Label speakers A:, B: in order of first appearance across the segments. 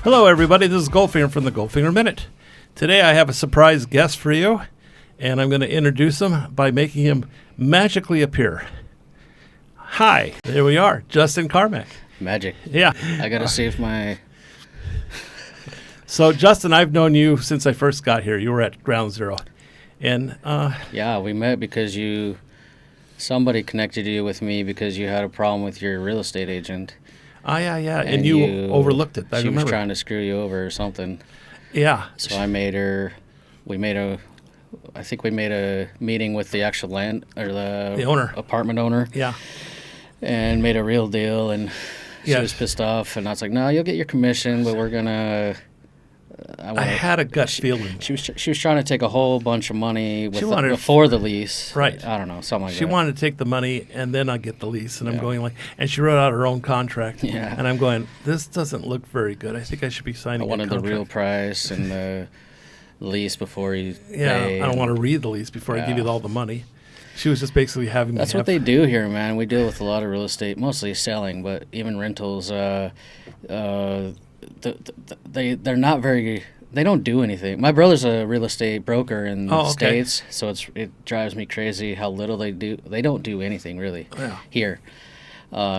A: Hello, everybody. This is Goldfinger from the Goldfinger Minute. Today I have a surprise guest for you, and I'm going to introduce him by making him magically appear. Hi, there we are, Justin Carmack.
B: Magic.
A: Yeah.
B: I got to save my...
A: So, Justin, I've known you since I first got here. You were at Ground Zero. And
B: Yeah, we met because somebody connected you with me because you had a problem with your real estate agent.
A: yeah. And you overlooked it.
B: She was trying to screw you over or something.
A: Yeah.
B: So I made her... I think we made a meeting with the actual the
A: owner,
B: apartment owner.
A: Yeah.
B: And made a real deal, and she was pissed off, and I was like, "No, you'll get your commission, but we're gonna."
A: I had a gut feeling.
B: She was trying to take a whole bunch of money before the lease.
A: Right.
B: I don't know, something like that.
A: She wanted to take the money and then I get the lease, and I'm going like, and she wrote out her own contract.
B: Yeah.
A: And I'm going, this doesn't look very good. I think I should be signing.
B: I wanted the real price and the lease before you.
A: Yeah.
B: pay.
A: I don't want to read the lease before I give you all the money. She was just basically having.
B: That's what they do here, man. We deal with a lot of real estate, mostly selling, but even rentals. They're not very. They don't do anything. My brother's a real estate broker in the States, so it drives me crazy how little they do. They don't do anything really here.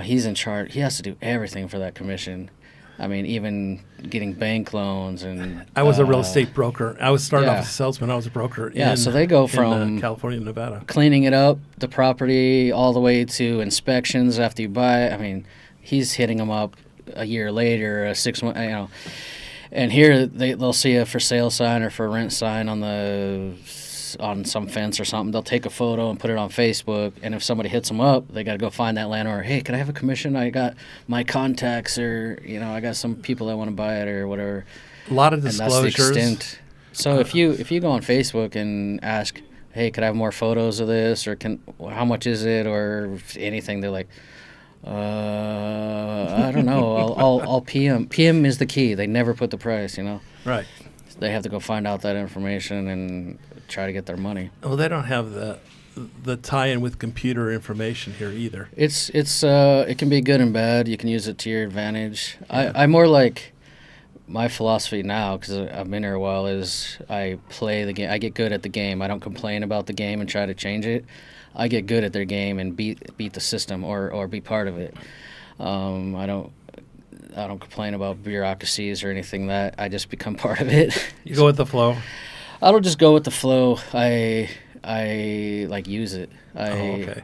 B: He's in charge. He has to do everything for that commission. I mean, even getting bank loans and...
A: I was a real estate broker. I was started off as a salesman. I was a broker
B: so they go from
A: California and Nevada.
B: Cleaning it up, the property, all the way to inspections after you buy it. I mean, he's hitting them up a year later, 6 months, you know. And here they'll see a for sale sign or for rent sign on some fence or something. They'll take a photo and put it on Facebook, and if somebody hits them up, they got to go find that landlord. Hey, can I have a commission? I got my contacts, or I got some people that want to buy it or whatever.
A: A lot of disclosures.
B: And that's the extent. So if you go on Facebook and ask, hey, could I have more photos of this, or how much is it, or anything, they're like, I don't know. I'll PM. PM is the key. They never put the price.
A: Right.
B: They have to go find out that information and try to get their money.
A: Well, they don't have the tie-in with computer information here either.
B: It can be good and bad. You can use it to your advantage. Yeah. I'm more like, my philosophy now, because I've been here a while, is I play the game. I get good at the game. I don't complain about the game and try to change it. I get good at their game and beat the system or be part of it. I don't complain about bureaucracies or anything. That I just become part of it.
A: You go with the flow.
B: I don't just go with the flow. I like use it. I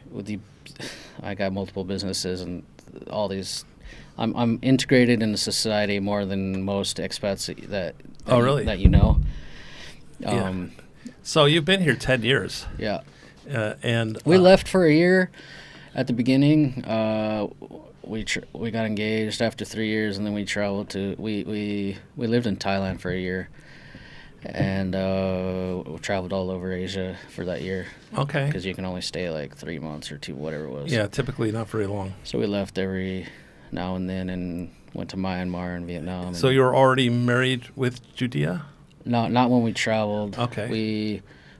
B: got multiple businesses and all these. I'm integrated into society more than most expats that
A: really?
B: That you know.
A: Yeah. So you've been here 10 years.
B: Yeah.
A: And
B: we left for a year at the beginning. We got engaged after 3 years, and then we traveled we lived in Thailand for a year, and we traveled all over Asia for that year.
A: Okay.
B: Because you can only stay like 3 months or 2, whatever it was.
A: Yeah, typically not very long.
B: So we left every now and then and went to Myanmar and Vietnam.
A: So you were already married with Judea?
B: No, not when we traveled.
A: Okay.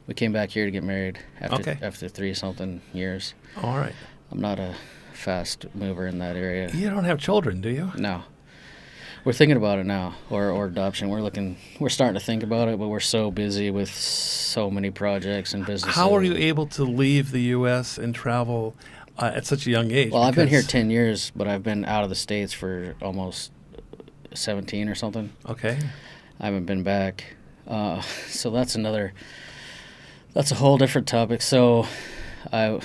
B: We came back here to get married after 30-something years.
A: All right.
B: I'm not a fast mover in that area.
A: You don't have children, do you?
B: No. We're thinking about it now, or adoption. We're starting to think about it, but we're so busy with so many projects and businesses.
A: How are you able to leave the U.S. and travel at such a young age?
B: Well, I've been here 10 years, but I've been out of the States for almost 17 or something.
A: Okay.
B: I haven't been back. So that's a whole different topic. So, I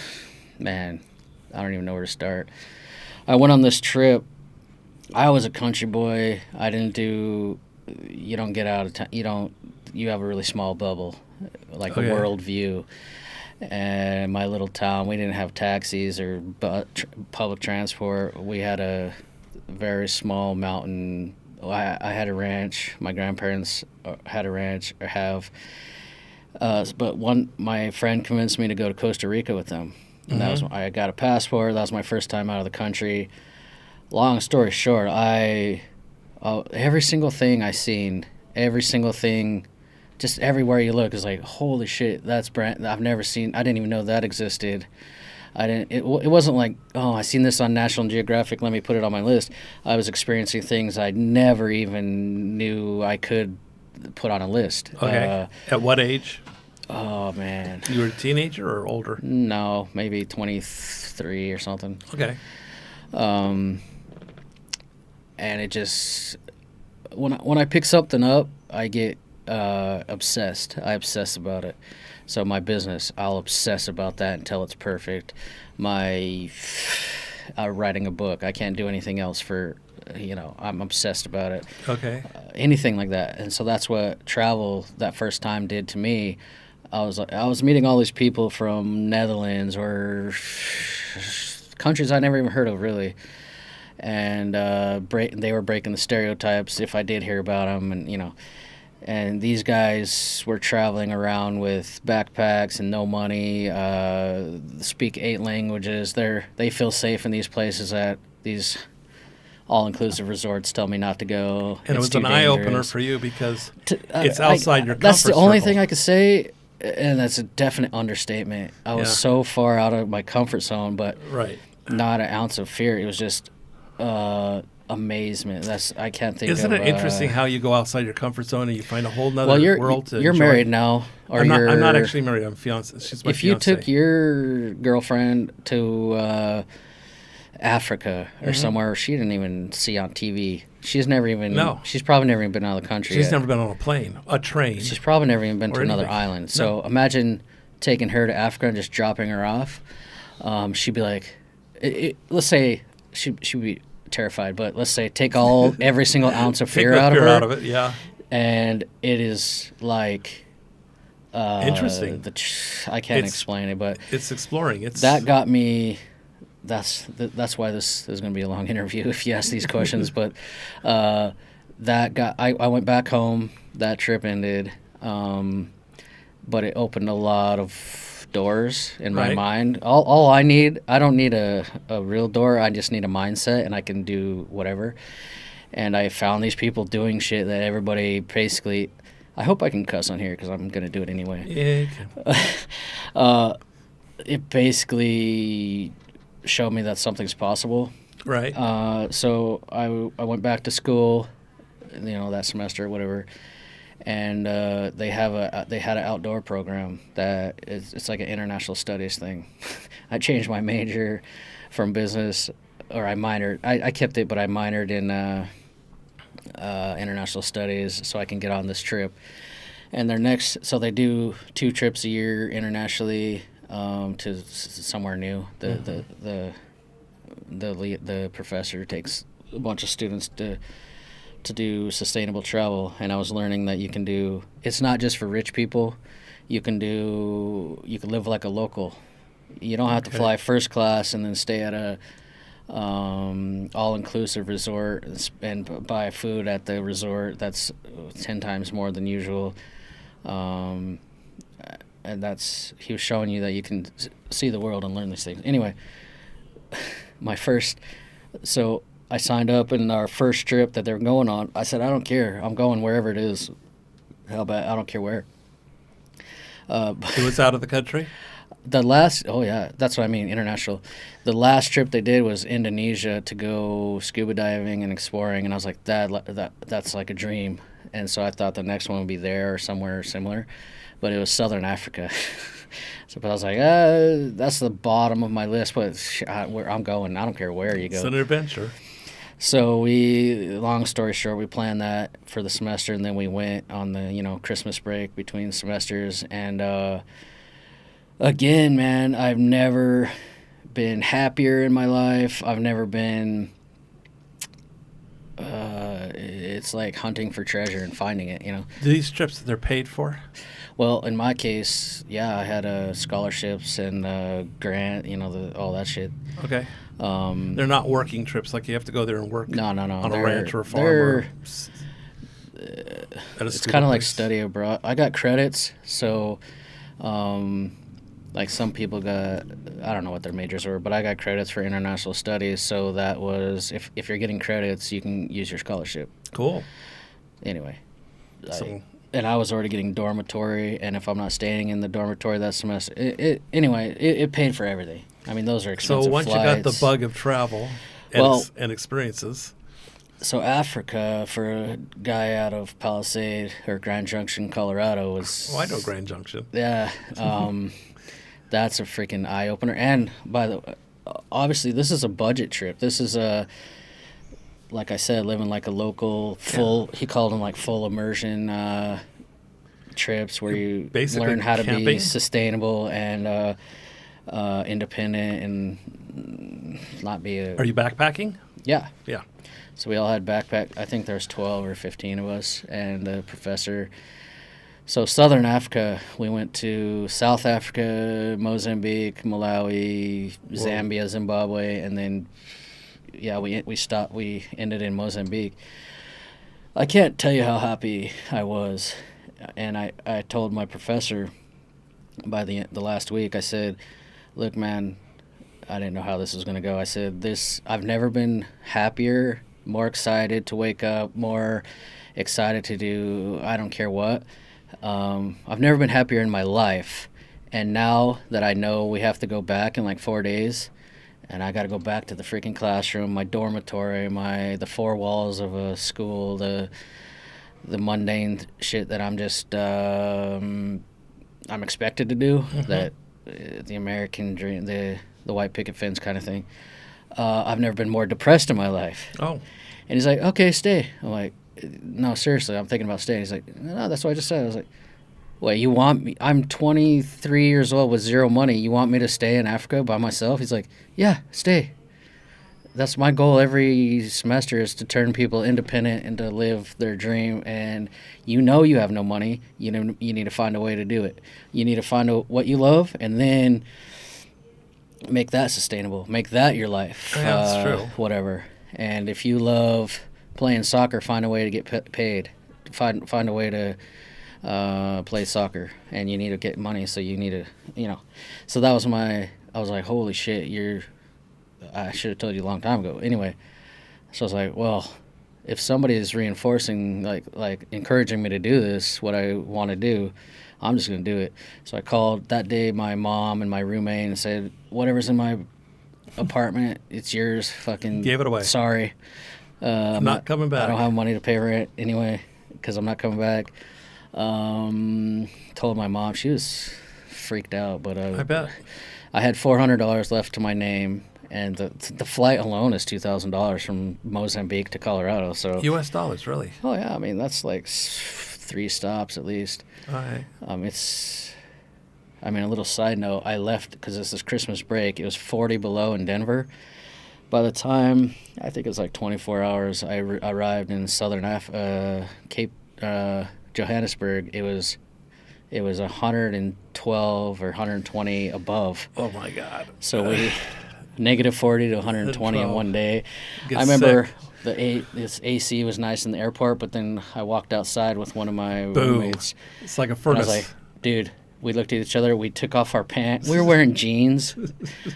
B: don't even know where to start. I went on this trip. I was a country boy. You don't get out of town. You have a really small bubble, like a world view. And my little town, we didn't have taxis or public transport. We had a very small mountain. I had a ranch. My grandparents had a ranch, or have. But my friend convinced me to go to Costa Rica with them. And I got a passport. That was my first time out of the country. Long story short, every single thing I seen, just everywhere you look is like, holy shit, that's brand. I've never seen. I didn't even know that existed. I didn't. It wasn't like, oh, I seen this on National Geographic, let me put it on my list. I was experiencing things I never even knew I could put on a list.
A: Okay. At what age?
B: Oh man.
A: You were a teenager or older?
B: No, maybe 23 or something.
A: Okay.
B: And it just when I pick something up, I get obsessed. I obsess about it. So my business, I'll obsess about that until it's perfect. My writing a book, I can't do anything else for, I'm obsessed about it.
A: Okay.
B: Anything like that. And so that's what travel that first time did to me. I was meeting all these people from Netherlands or countries I never even heard of, really. And they were breaking the stereotypes if I did hear about them, and these guys were traveling around with backpacks and no money, speak 8 languages. They feel safe in these places that these all-inclusive resorts tell me not to go.
A: And it was an eye-opener for you because it's outside your comfort
B: That's the only
A: circle.
B: thing I could say, and that's a definite understatement. I was so far out of my comfort zone, but not an ounce of fear. It was just amazement. I can't think.
A: Isn't it interesting how you go outside your comfort zone and you find a whole nother world to
B: you're
A: enjoy?
B: Married now, or
A: I'm not actually married. I'm fiancé. She's my
B: If
A: fiancé.
B: you took your girlfriend to Africa or somewhere she didn't even see on TV, she's never even.
A: No.
B: She's probably never even been out of the country.
A: She's
B: yet.
A: never been on a plane, a train.
B: She's probably never even been to another
A: anything.
B: island. So imagine taking her to Africa and just dropping her off. She'd be like, let's say she'd be terrified, but let's say take every single ounce of fear out of her.
A: Out of it, yeah.
B: And it is like
A: interesting.
B: I can't explain it, but
A: it's exploring.
B: That got me. That's why this is going to be a long interview if you ask these questions. But I went back home. That trip ended, but it opened a lot of doors in my mind. All I don't need a real door. I just need a mindset, and I can do whatever. And I found these people doing shit that everybody basically. I hope I can cuss on here because I'm gonna do it anyway.
A: Yeah, you can.
B: It basically showed me that something's possible.
A: Right.
B: So I went back to school, that semester, whatever. And they had an outdoor program that it's like an international studies thing. I changed my major from business, or I minored. I kept it, but I minored in international studies so I can get on this trip. And so they do 2 trips a year internationally to somewhere new. The professor takes a bunch of students to do sustainable travel, and I was learning that you can do. It's not just for rich people. You can live like a local. You don't have to fly first class and then stay at a all-inclusive resort and buy food at the resort that's 10 times more than usual. And he was showing you that you can see the world and learn these things. Anyway, so I signed up in our first trip that they're going on. I said, I don't care. I'm going wherever it is. How about I don't care where.
A: It was out of the country?
B: That's what I mean, international. The last trip they did was Indonesia to go scuba diving and exploring, and I was like, that's like a dream. And so I thought the next one would be there or somewhere similar, but it was Southern Africa. But I was like, that's the bottom of my list, but I'm going. I don't care where you go.
A: It's an adventure.
B: So long story short, we planned that for the semester, and then we went on the Christmas break between semesters. And again, man, I've never been happier in my life. I've never been. It's like hunting for treasure and finding it.
A: These trips, they're paid for?
B: Well, in my case, yeah, I had scholarships and grant, all that shit.
A: Okay. They're not working trips, like you have to go there and work
B: no.
A: on a ranch or a farm.
B: It's kind of like study abroad. I got credits, so like some people got, I don't know what their majors were, but I got credits for international studies, so that was, if you're getting credits, you can use your scholarship.
A: Cool.
B: Anyway.
A: So
B: and I was already getting dormitory, and if I'm not staying in the dormitory that semester, it paid for everything. I mean, those are expensive
A: So once
B: flights.
A: you got the bug of travel and experiences.
B: So Africa, for a guy out of Palisade or Grand Junction, Colorado, was...
A: Oh, I know Grand Junction.
B: Yeah. That's a freaking eye-opener. And, obviously, this is a budget trip. This is like I said, living like a local full... Yeah. He called them like full immersion trips where you learn how to be sustainable and independent and not be a...
A: Are you backpacking?
B: Yeah.
A: Yeah.
B: So we all had backpack. I think there was 12 or 15 of us, and the professor. So Southern Africa, we went to South Africa, Mozambique, Malawi, Zambia, Zimbabwe, and then, we stopped. We ended in Mozambique. I can't tell you how happy I was, and I told my professor by the last week. I said, "Look, man, I didn't know how this was going to go." I said, I've never been happier, more excited to wake up, more excited to do I don't care what. I've never been happier in my life. And now that I know we have to go back in like 4 days, and I got to go back to the freaking classroom, my dormitory, the four walls of a school, the mundane shit that I'm just I'm expected to do, that the American dream, the white picket fence kind of thing. I've never been more depressed in my life.
A: Oh.
B: And he's like, okay, stay. I'm like, no, seriously, I'm thinking about staying. He's like, no, that's what I just said. I was like, wait, you want me? I'm 23 years old with zero money. You want me to stay in Africa by myself? He's like, yeah, stay. That's my goal every semester, is to turn people independent and to live their dream. And you have no money. You need to find a way to do it. You need to find what you love, and then make that sustainable. Make that your life.
A: Yeah, that's true.
B: Whatever. And if you love playing soccer, find a way to get paid. Find a way to play soccer, and you need to get money, so you need to, So that was I was like, holy shit, I should have told you a long time ago. Anyway, so I was like, well, if somebody is reinforcing, like encouraging me to do this, what I want to do, I'm just going to do it. So I called that day my mom and my roommate and said, whatever's in my apartment, it's yours. Fucking
A: gave it away.
B: Sorry.
A: I'm not coming back.
B: I don't have money to pay rent anyway because I'm not coming back. Told my mom. She was freaked out, but
A: I bet.
B: I had $400 left to my name, and the flight alone is $2,000 from Mozambique to Colorado. So
A: U.S. dollars, really?
B: Oh yeah, I mean that's like 3 stops at least.
A: All right.
B: A little side note, I left because this is Christmas break. It was 40 below in Denver. By the time, I think it was like 24 hours, I arrived in southern Cape Johannesburg. It was 112 or 120 above.
A: Oh my God.
B: So we negative 40 to 120 in one day.
A: Get
B: I remember
A: sick.
B: this AC was nice in the airport, but then I walked outside with one of my roommates.
A: It's like a furnace.
B: And I was like, dude, we looked at each other. We took off our pants. We were wearing jeans.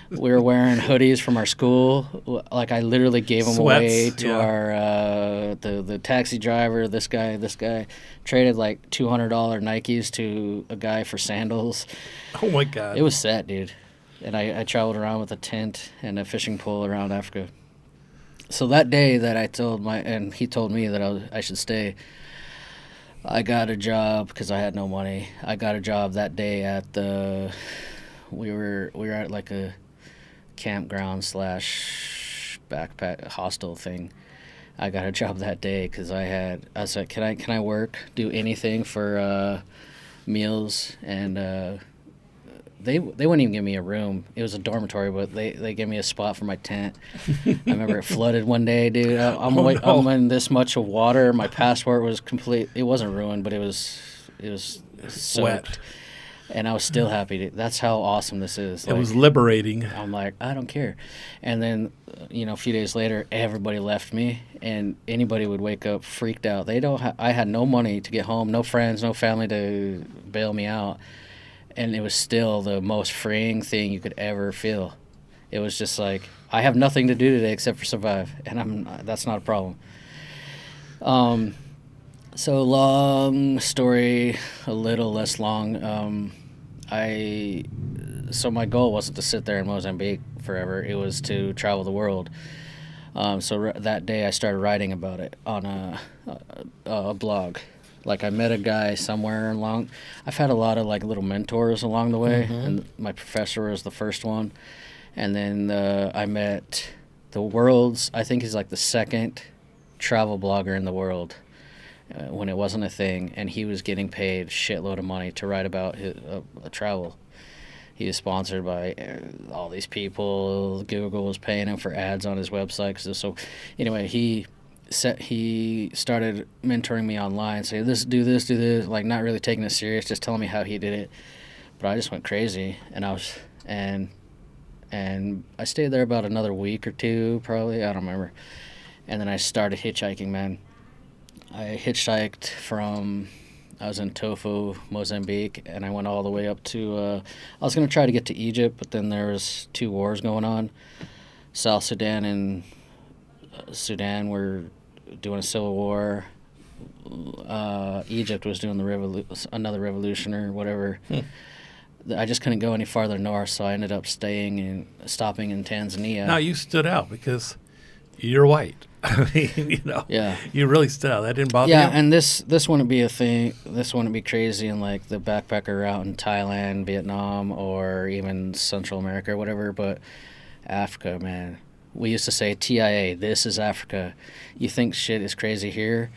B: We were wearing hoodies from our school. Like I literally gave them away to our the taxi driver. This guy traded like $200 Nikes to a guy for sandals.
A: Oh my God.
B: It was sad, dude. And I traveled around with a tent and a fishing pole around Africa. So that day that and he told me that I should stay, I got a job because I had no money. I got a job that day at we were at like a campground / backpack hostel thing. I got a job that day because I said, can I work, do anything for meals, and they wouldn't even give me a room. It was a dormitory, but they gave me a spot for my tent. I remember it flooded one day, dude. I'm in this much of water. My passport was complete. It wasn't ruined, but it was soaked.
A: Wet.
B: And I was still happy. That's how awesome this is.
A: It was liberating.
B: I'm like, I don't care. And then, a few days later, everybody left me, and anybody would wake up freaked out. I had no money to get home, no friends, no family to bail me out. And it was still the most freeing thing you could ever feel. It was just like, I have nothing to do today except for survive, and that's not a problem. So long story, a little less long. So my goal wasn't to sit there in Mozambique forever. It was to travel the world. That day I started writing about it on a blog. Like I met a guy somewhere along. I've had a lot of like little mentors along the way, and my professor was the first one. And then I met the world's, I think he's like the second travel blogger in the world when it wasn't a thing, and he was getting paid a shitload of money to write about his travel. He was sponsored by all these people. Google was paying him for ads on his website. So anyway, he started mentoring me online, saying do this, like not really taking it serious, just telling me how he did it. But I just went crazy, and I stayed there about another week or two, probably, I don't remember. And then I started hitchhiking, man. I hitchhiked I was in Tofu, Mozambique, and I went all the way up to, I was going to try to get to Egypt, but then there was 2 wars going on. South Sudan and Sudan were doing a civil war. Egypt was doing another revolution or whatever. I just couldn't go any farther north, so I ended up stopping in Tanzania.
A: Now, you stood out because you're white. I mean,
B: Yeah.
A: You really stood out. That didn't bother you?
B: Yeah, and this wouldn't be a thing. This wouldn't be crazy in like the backpacker route in Thailand, Vietnam, or even Central America or whatever. But Africa, man, we used to say TIA. This is Africa. You think shit is crazy here?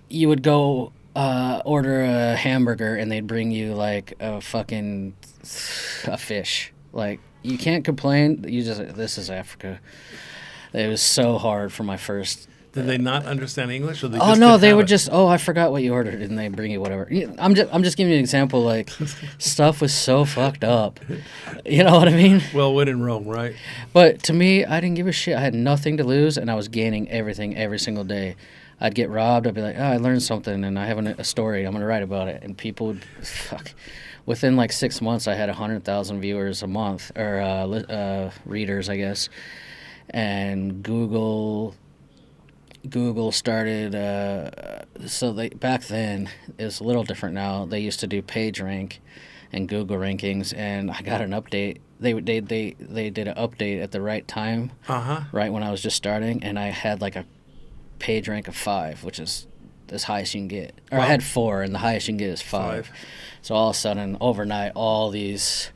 B: You would go order a hamburger and they'd bring you like a fish. Like you can't complain. This is Africa. It was so hard for my first.
A: Did they not understand English, or they?
B: Oh no, they would just. Oh, I forgot what you ordered, and they bring you whatever. I'm just giving you an example. Like stuff was so fucked up. You know what I mean?
A: Well, when in Rome, right?
B: But to me, I didn't give a shit. I had nothing to lose, and I was gaining everything every single day. I'd get robbed. I'd be like, oh, I learned something, and I have a story. I'm gonna write about it, and people would, fuck. Within like 6 months, I had 100,000 viewers a month, or readers, I guess. And Google started. Back then it was a little different. Now they used to do PageRank and Google rankings, and I got an update. They did an update at the right time, right when I was just starting, and I had like a PageRank of 5, which is as high as you can get. Or wow. I had 4, and the highest you can get is 5. So all of a sudden, overnight, all these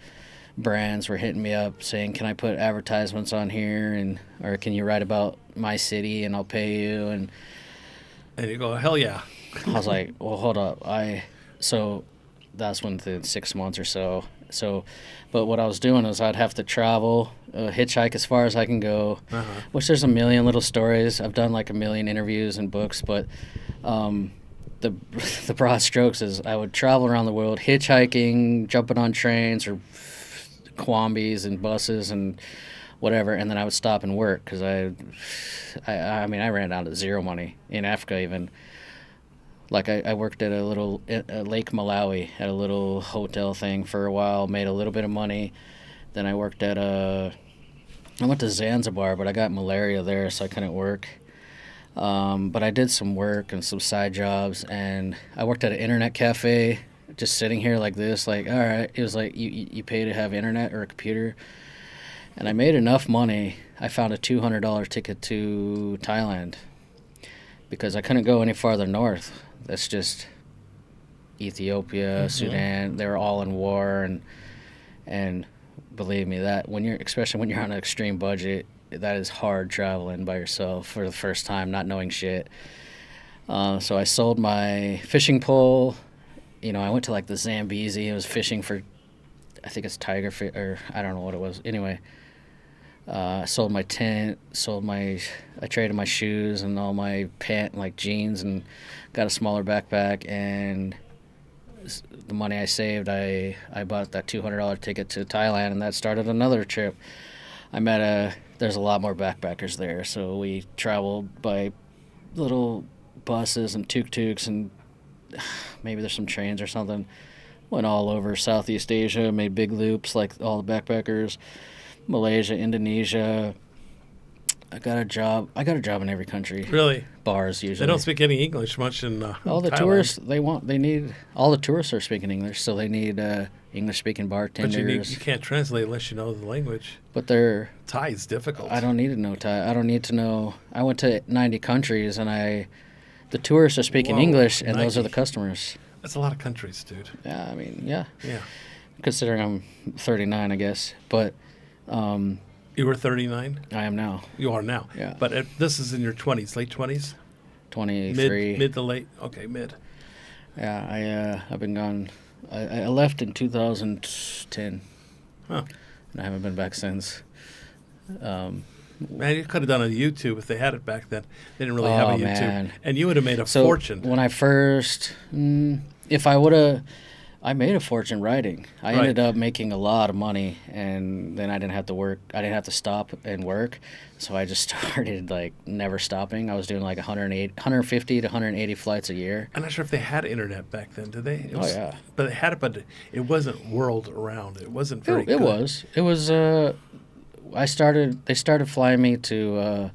B: brands were hitting me up saying, can I put advertisements on here, or can you write about my city and I'll pay you? And
A: you go, hell yeah.
B: I was like, well, hold up. So that's within 6 months or so. But what I was doing is I'd have to travel, hitchhike as far as I can go, which there's a million little stories. I've done like a million interviews and books, but the broad strokes is I would travel around the world, hitchhiking, jumping on trains or Kwambis and buses and whatever, and then I would stop and work because I ran down to zero money in Africa. Even like I worked at a Lake Malawi at a little hotel thing for a while, made a little bit of money. Then I went to Zanzibar, but I got malaria there, so I couldn't work. But I did some work and some side jobs, and I worked at an internet cafe. Just sitting here like this, like, all right, it was like you pay to have internet or a computer. And I made enough money. I found a $200 ticket to Thailand because I couldn't go any farther north. That's just Ethiopia, Sudan. They were all in war, and believe me, that especially when you're on an extreme budget, that is hard traveling by yourself for the first time, not knowing shit. So I sold my fishing pole. I went to like the Zambezi. I was fishing for, I think it's tiger fish, or I don't know what it was. Anyway, I sold my tent, I traded my shoes and all my jeans, and got a smaller backpack. And the money I saved, I bought that $200 ticket to Thailand, and that started another trip. There's a lot more backpackers there, so we traveled by little buses and tuk-tuks, and maybe there's some trains or something. Went all over Southeast Asia, made big loops like all the backpackers. Malaysia, Indonesia, I got a job. I got a job in every country.
A: Really?
B: Bars usually.
A: They don't speak any English much in
B: all the
A: Thailand.
B: tourists they need all the tourists are speaking English, so they need English speaking bartenders.
A: But you can't translate unless you know the language.
B: But they're
A: Thai is difficult.
B: I don't need to know Thai. I don't need to know. I went to 90 countries, and the tourists are speaking English, and
A: 90.
B: those are the customers.
A: That's a lot of countries, dude.
B: Yeah, I mean, yeah.
A: Yeah.
B: Considering I'm 39, I guess, but
A: You were 39?
B: I am now.
A: You are now.
B: Yeah.
A: But this is in your 20s, late 20s?
B: 23.
A: Mid to late? Okay, mid.
B: Yeah, I've been gone. I left in 2010.
A: Huh.
B: And I haven't been back since.
A: Man, you could have done a YouTube if they had it back then. They didn't really have a YouTube.
B: Man.
A: And you would have made a fortune.
B: When I first, if I would have, I made a fortune writing. I ended up making a lot of money, and then I didn't have to work. I didn't have to stop and work, so I just started like never stopping. I was doing like 150 to 180 flights a year.
A: I'm not sure if they had internet back then, did they?
B: Yeah.
A: But they had it, but it wasn't world around. It wasn't very good.
B: It was. They started flying me to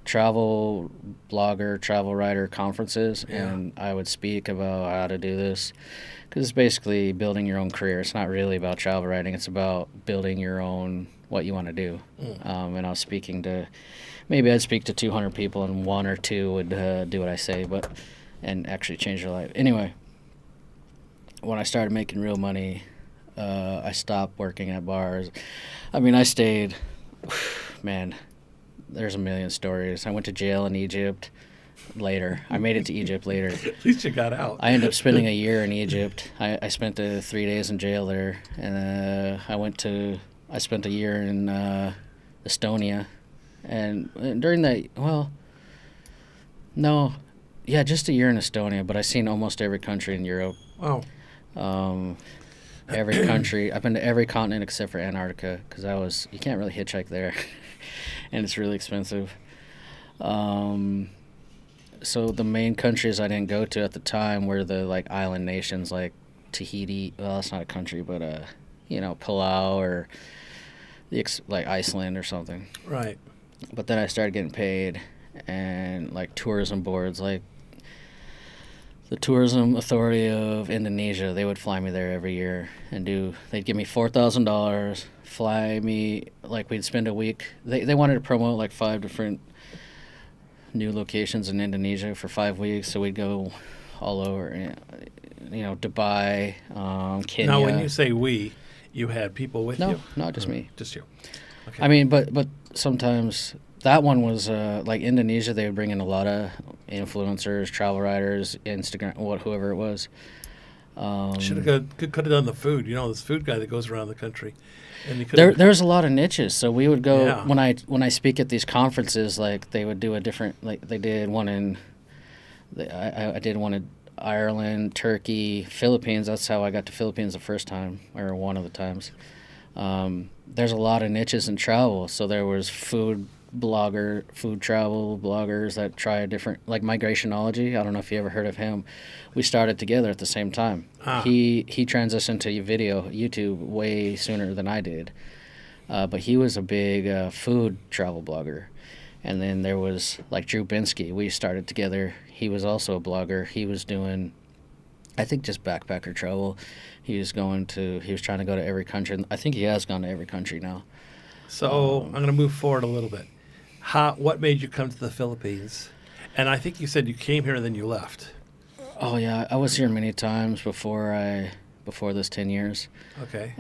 B: travel blogger, travel writer conferences, and I would speak about how to do this. Because it's basically building your own career. It's not really about travel writing. It's about building your own, what you want to do. And I was speaking to, maybe I'd speak to 200 people and one or two would do what I say, and actually change their life. Anyway, when I started making real money, I stopped working at bars. I mean, I stayed, man, there's a million stories. I went to jail in Egypt. Later, I made it to Egypt later.
A: At least you got out.
B: I ended up spending a year in Egypt. I spent 3 days in jail there, and I spent a year in Estonia, and during that, just a year in Estonia. But I've seen almost every country in Europe.
A: Wow.
B: Every country. I've been to every continent except for Antarctica because you can't really hitchhike there, and it's really expensive. So the main countries I didn't go to at the time were the like island nations like Tahiti. Well, that's not a country, but Palau or like Iceland or something.
A: Right.
B: But then I started getting paid, and like tourism boards, like the Tourism Authority of Indonesia, they would fly me there every year and they'd give me $4,000, fly me, like we'd spend a week. They wanted to promote like 5 different new locations in Indonesia for 5 weeks, so we'd go all over, Dubai, Kenya.
A: Now, when you say we, you had people with you?
B: No, not just me.
A: Just you. Okay.
B: I mean, but sometimes that one was like Indonesia. They would bring in a lot of influencers, travel writers, Instagram, whoever it was.
A: Could have done the food. This food guy that goes around the country. And
B: there's a lot of niches. So we would go when I speak at these conferences. Like they would do a different. Like they did one I did one in Ireland, Turkey, Philippines. That's how I got to Philippines the first time, or one of the times. There's a lot of niches in travel. So there was food travel bloggers that try a different, like Migrationology. I don't know if you ever heard of him. We started together at the same time. He transitioned to YouTube way sooner than I did. But he was a big food travel blogger. And then there was like Drew Binsky. We started together. He was also a blogger. He was doing, I think, just backpacker travel. He was trying to go to every country. I think he has gone to every country now.
A: So I'm going to move forward a little bit. What made you come to the Philippines? And I think you said you came here and then you left.
B: Oh yeah, I was here many times before this 10 years.
A: Okay.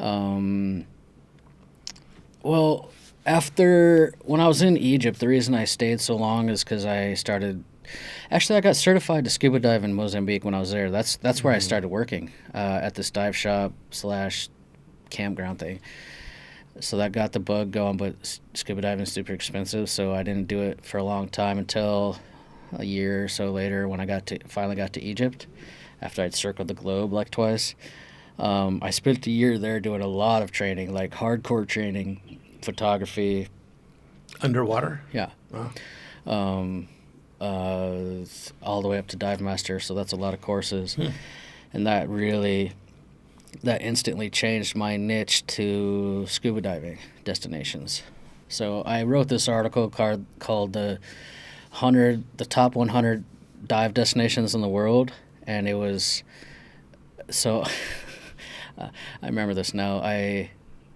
B: Well, when I was in Egypt, the reason I stayed so long is because I got certified to scuba dive in Mozambique when I was there. That's where I started working at this dive shop / campground thing. So that got the bug going, but scuba diving is super expensive, so I didn't do it for a long time until a year or so later when I finally got to Egypt after I'd circled the globe like twice. I spent a year there doing a lot of training, like hardcore training, photography.
A: Underwater?
B: Yeah.
A: Wow.
B: All the way up to dive master, so that's a lot of courses. And that instantly changed my niche to scuba diving destinations. So I wrote this article called the top 100 dive destinations in the world, and it was so. I remember this now.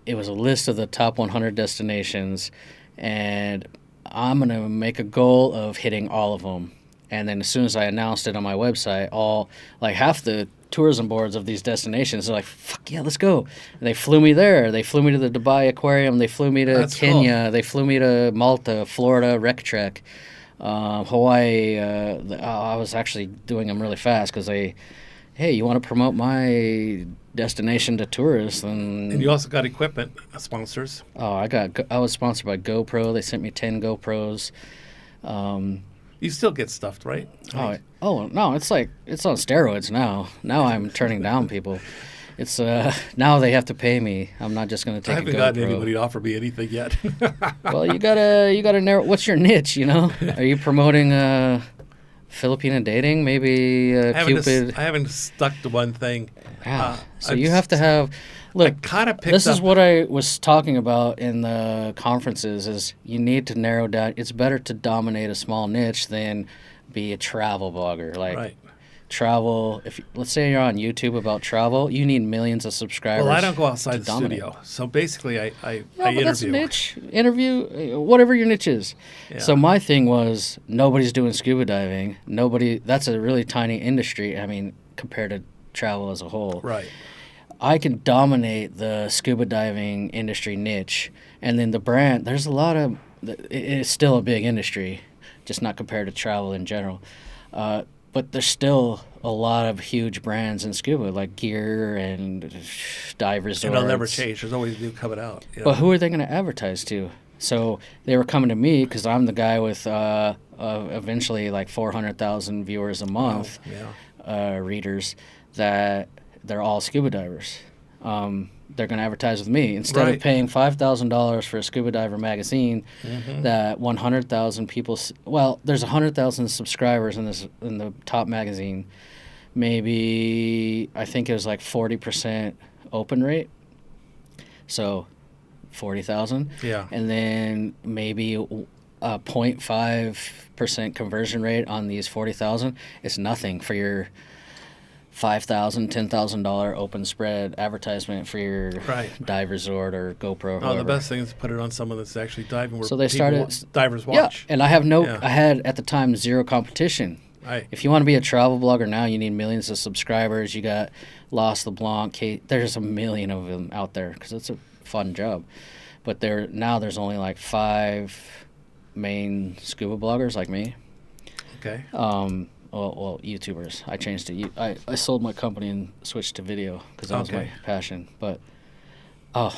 B: It was a list of the top 100 destinations, and I'm gonna make a goal of hitting all of them. And then as soon as I announced it on my website, half the tourism boards of these destinations are like, fuck yeah, let's go. And they flew me there. They flew me to the Dubai Aquarium. They flew me to
A: That's
B: Kenya.
A: cool.
B: They flew me to Malta, Florida, Rec-Trek, Hawaii. I was actually doing them really fast because hey, you want to promote my destination to tourists?
A: And you also got equipment sponsors.
B: Oh, I was sponsored by GoPro. They sent me 10 GoPros.
A: You still get stuffed, right?
B: Oh no, it's on steroids now. Now I'm turning down people. It's now they have to pay me. I'm not just going to
A: I
B: take a
A: haven't
B: GoPro.
A: gotten anybody to offer me anything yet.
B: Well, you gotta narrow. What's your niche? Are you promoting Filipina dating? Maybe Cupid.
A: I haven't stuck to one thing.
B: Yeah. So
A: I'm
B: you have to have. Look,
A: kind of picked
B: this is
A: up-
B: what I was talking about in the conferences. Is you need to narrow down. It's better to dominate a small niche than be a travel blogger.
A: Right.
B: Travel. Let's say you're on YouTube about travel, you need millions of subscribers.
A: Well, I don't go outside
B: to
A: the
B: dominate.
A: studio, so basically, I
B: But
A: interview.
B: that's a niche. Interview, whatever your niche is.
A: Yeah.
B: So my thing was nobody's doing scuba diving. That's a really tiny industry. I mean, compared to travel as a whole.
A: Right.
B: I can dominate the scuba diving industry niche, and then the brand. There's a lot of. It's still a big industry, just not compared to travel in general. But there's still a lot of huge brands in scuba, like gear and dive resorts.
A: It'll never change. There's always new coming out.
B: But who are they going to advertise to? So they were coming to me because I'm the guy with eventually like 400,000 viewers a month, readers, that they're all scuba divers. They're going to advertise with me. Instead of paying $5,000 for a scuba diver magazine that 100,000 people... Well, there's 100,000 subscribers in the top magazine. Maybe, I think it was like 40% open rate. So 40,000.
A: Yeah.
B: And then maybe a 0.5% conversion rate on these 40,000. It's nothing for your $5,000, $10,000 open spread advertisement for your dive resort or GoPro.
A: Oh, the best thing is to put it on someone that's actually diving where
B: so they started
A: divers watch.
B: Yeah, and I had at the time zero competition.
A: Right.
B: If you want to be a travel blogger now, you need millions of subscribers. You got Lost LeBlanc, Kate. There's a million of them out there because it's a fun job. But there's only like 5 main scuba bloggers like me.
A: Okay.
B: Well, YouTubers. I changed to I sold my company and switched to video because that was my passion. But what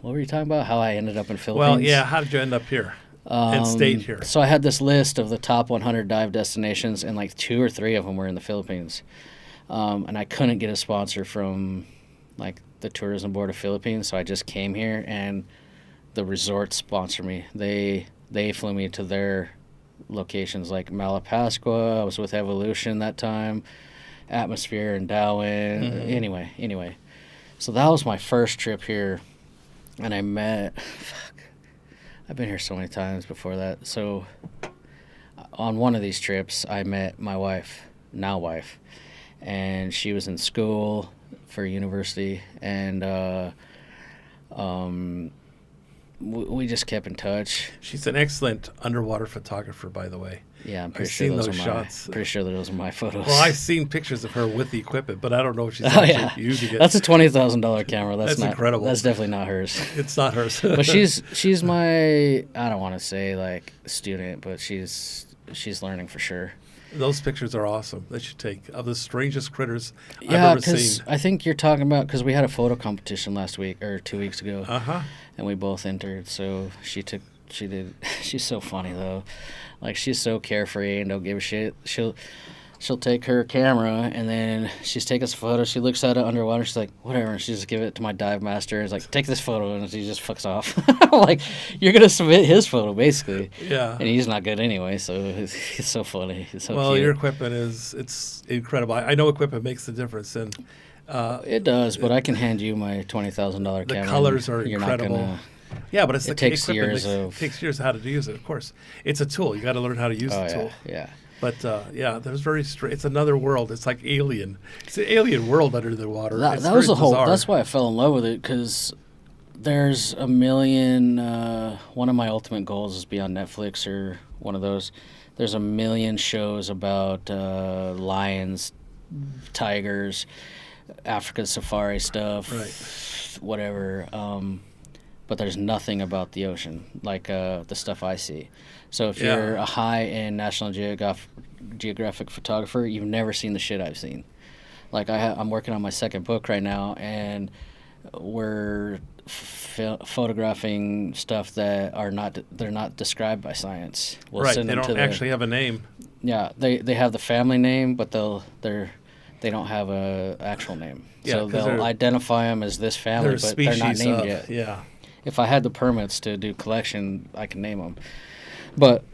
B: were you talking about? How I ended up in Philippines?
A: Well, yeah. How did you end up here and stayed here?
B: So I had this list of the top 100 dive destinations, and like 2 or 3 of them were in the Philippines. And I couldn't get a sponsor from like the Tourism Board of Philippines, so I just came here, and the resort sponsored me. They flew me to their locations like Malapascua. I was with Evolution that time, Atmosphere and Dauin. Anyway, so that was my first trip here, and I met. I've been here so many times before that. So on one of these trips, I met my wife, and she was in school for university, and we just kept in touch.
A: She's an excellent underwater photographer, by the way.
B: Yeah, I'm pretty
A: I've
B: sure
A: seen
B: those
A: those
B: are
A: shots.
B: pretty sure those are my photos.
A: Well, I've seen pictures of her with the equipment, but I don't know if she's actually using it.
B: That's a $20,000 camera. That's not
A: incredible.
B: That's definitely not hers.
A: It's not hers.
B: But she's my, I don't want to say like student, but she's learning for sure.
A: Those pictures are awesome that you take of the strangest critters I've
B: Yeah,
A: ever
B: because
A: seen.
B: I think you're talking about, because we had a photo competition last week or 2 weeks ago, and we both entered. So she did. She's so funny though, like she's so carefree and don't give a shit. She'll take her camera and then she's take us a photo. She looks at it underwater. She's like, whatever. And she just give it to my dive master. And it's like, take this photo, and she just fucks off. I'm like, you're gonna submit his photo basically.
A: Yeah.
B: And he's not good anyway, so it's so funny. It's so
A: Well,
B: cute.
A: your equipment it's incredible. I know equipment makes the difference, and
B: It does, but I can hand you my $20,000 camera.
A: the colors are
B: You're
A: incredible.
B: Not gonna,
A: Yeah, but it's
B: it
A: the
B: takes
A: equipment.
B: years
A: It
B: of.
A: takes years how to use it. Of course, it's a tool. You got to learn how to use
B: Oh
A: the tool.
B: yeah.
A: But yeah, there's it's another world. It's like alien. It's an alien world under the water. It's
B: That was
A: very
B: the whole.
A: bizarre.
B: That's why I fell in love with it, because there's a million. One of my ultimate goals is be on Netflix or one of those. There's a million shows about lions, tigers, Africa safari stuff,
A: Right.
B: whatever. But there's nothing about the ocean, like the stuff I see. So if you're a high-end National Geographic photographer, you've never seen the shit I've seen. Like I'm working on my second book right now, and we're photographing stuff that they're not described by science. We'll
A: Right.
B: send
A: They
B: them
A: don't
B: to
A: actually have a name.
B: Yeah, they have the family name, but they don't have a actual name.
A: Yeah,
B: So
A: 'cause
B: they'll
A: they're-
B: identify them as this family,
A: They're a
B: but they're not
A: species
B: named
A: of,
B: yet.
A: yeah.
B: If I had the permits to do collection, I can name them. But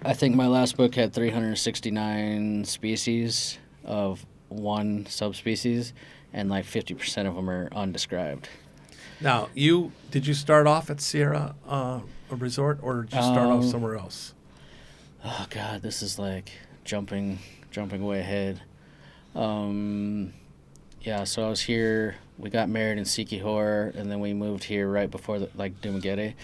B: I think my last book had 369 species of one subspecies, and like 50% of them are undescribed.
A: Now, did you start off at Sierra a resort, or did you start off somewhere else?
B: Oh God, this is like jumping way ahead. Yeah, so I was here. We got married in Sikihor, and then we moved here right before Dumaguete.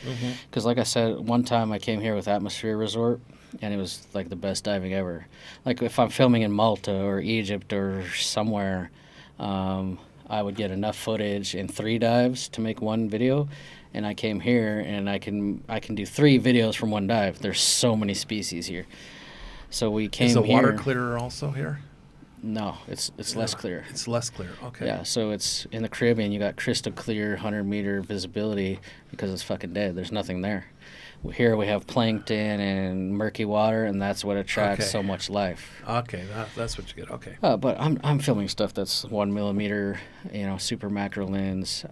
B: Because, like I said, one time I came here with Atmosphere Resort, and it was like the best diving ever. Like if I'm filming in Malta or Egypt or somewhere, I would get enough footage in 3 dives to make one video. And I came here, and I can do 3 videos from one dive. There's so many species here. So we came here.
A: Is the water clearer also here?
B: No, it's less clear.
A: It's less clear. Okay.
B: Yeah, so it's in the Caribbean. You got crystal clear 100-meter visibility because it's fucking dead. There's nothing there. Here we have plankton and murky water, and that's what attracts so much life.
A: Okay, that's what you get. Okay.
B: But I'm filming stuff that's 1 millimeter, super macro lens.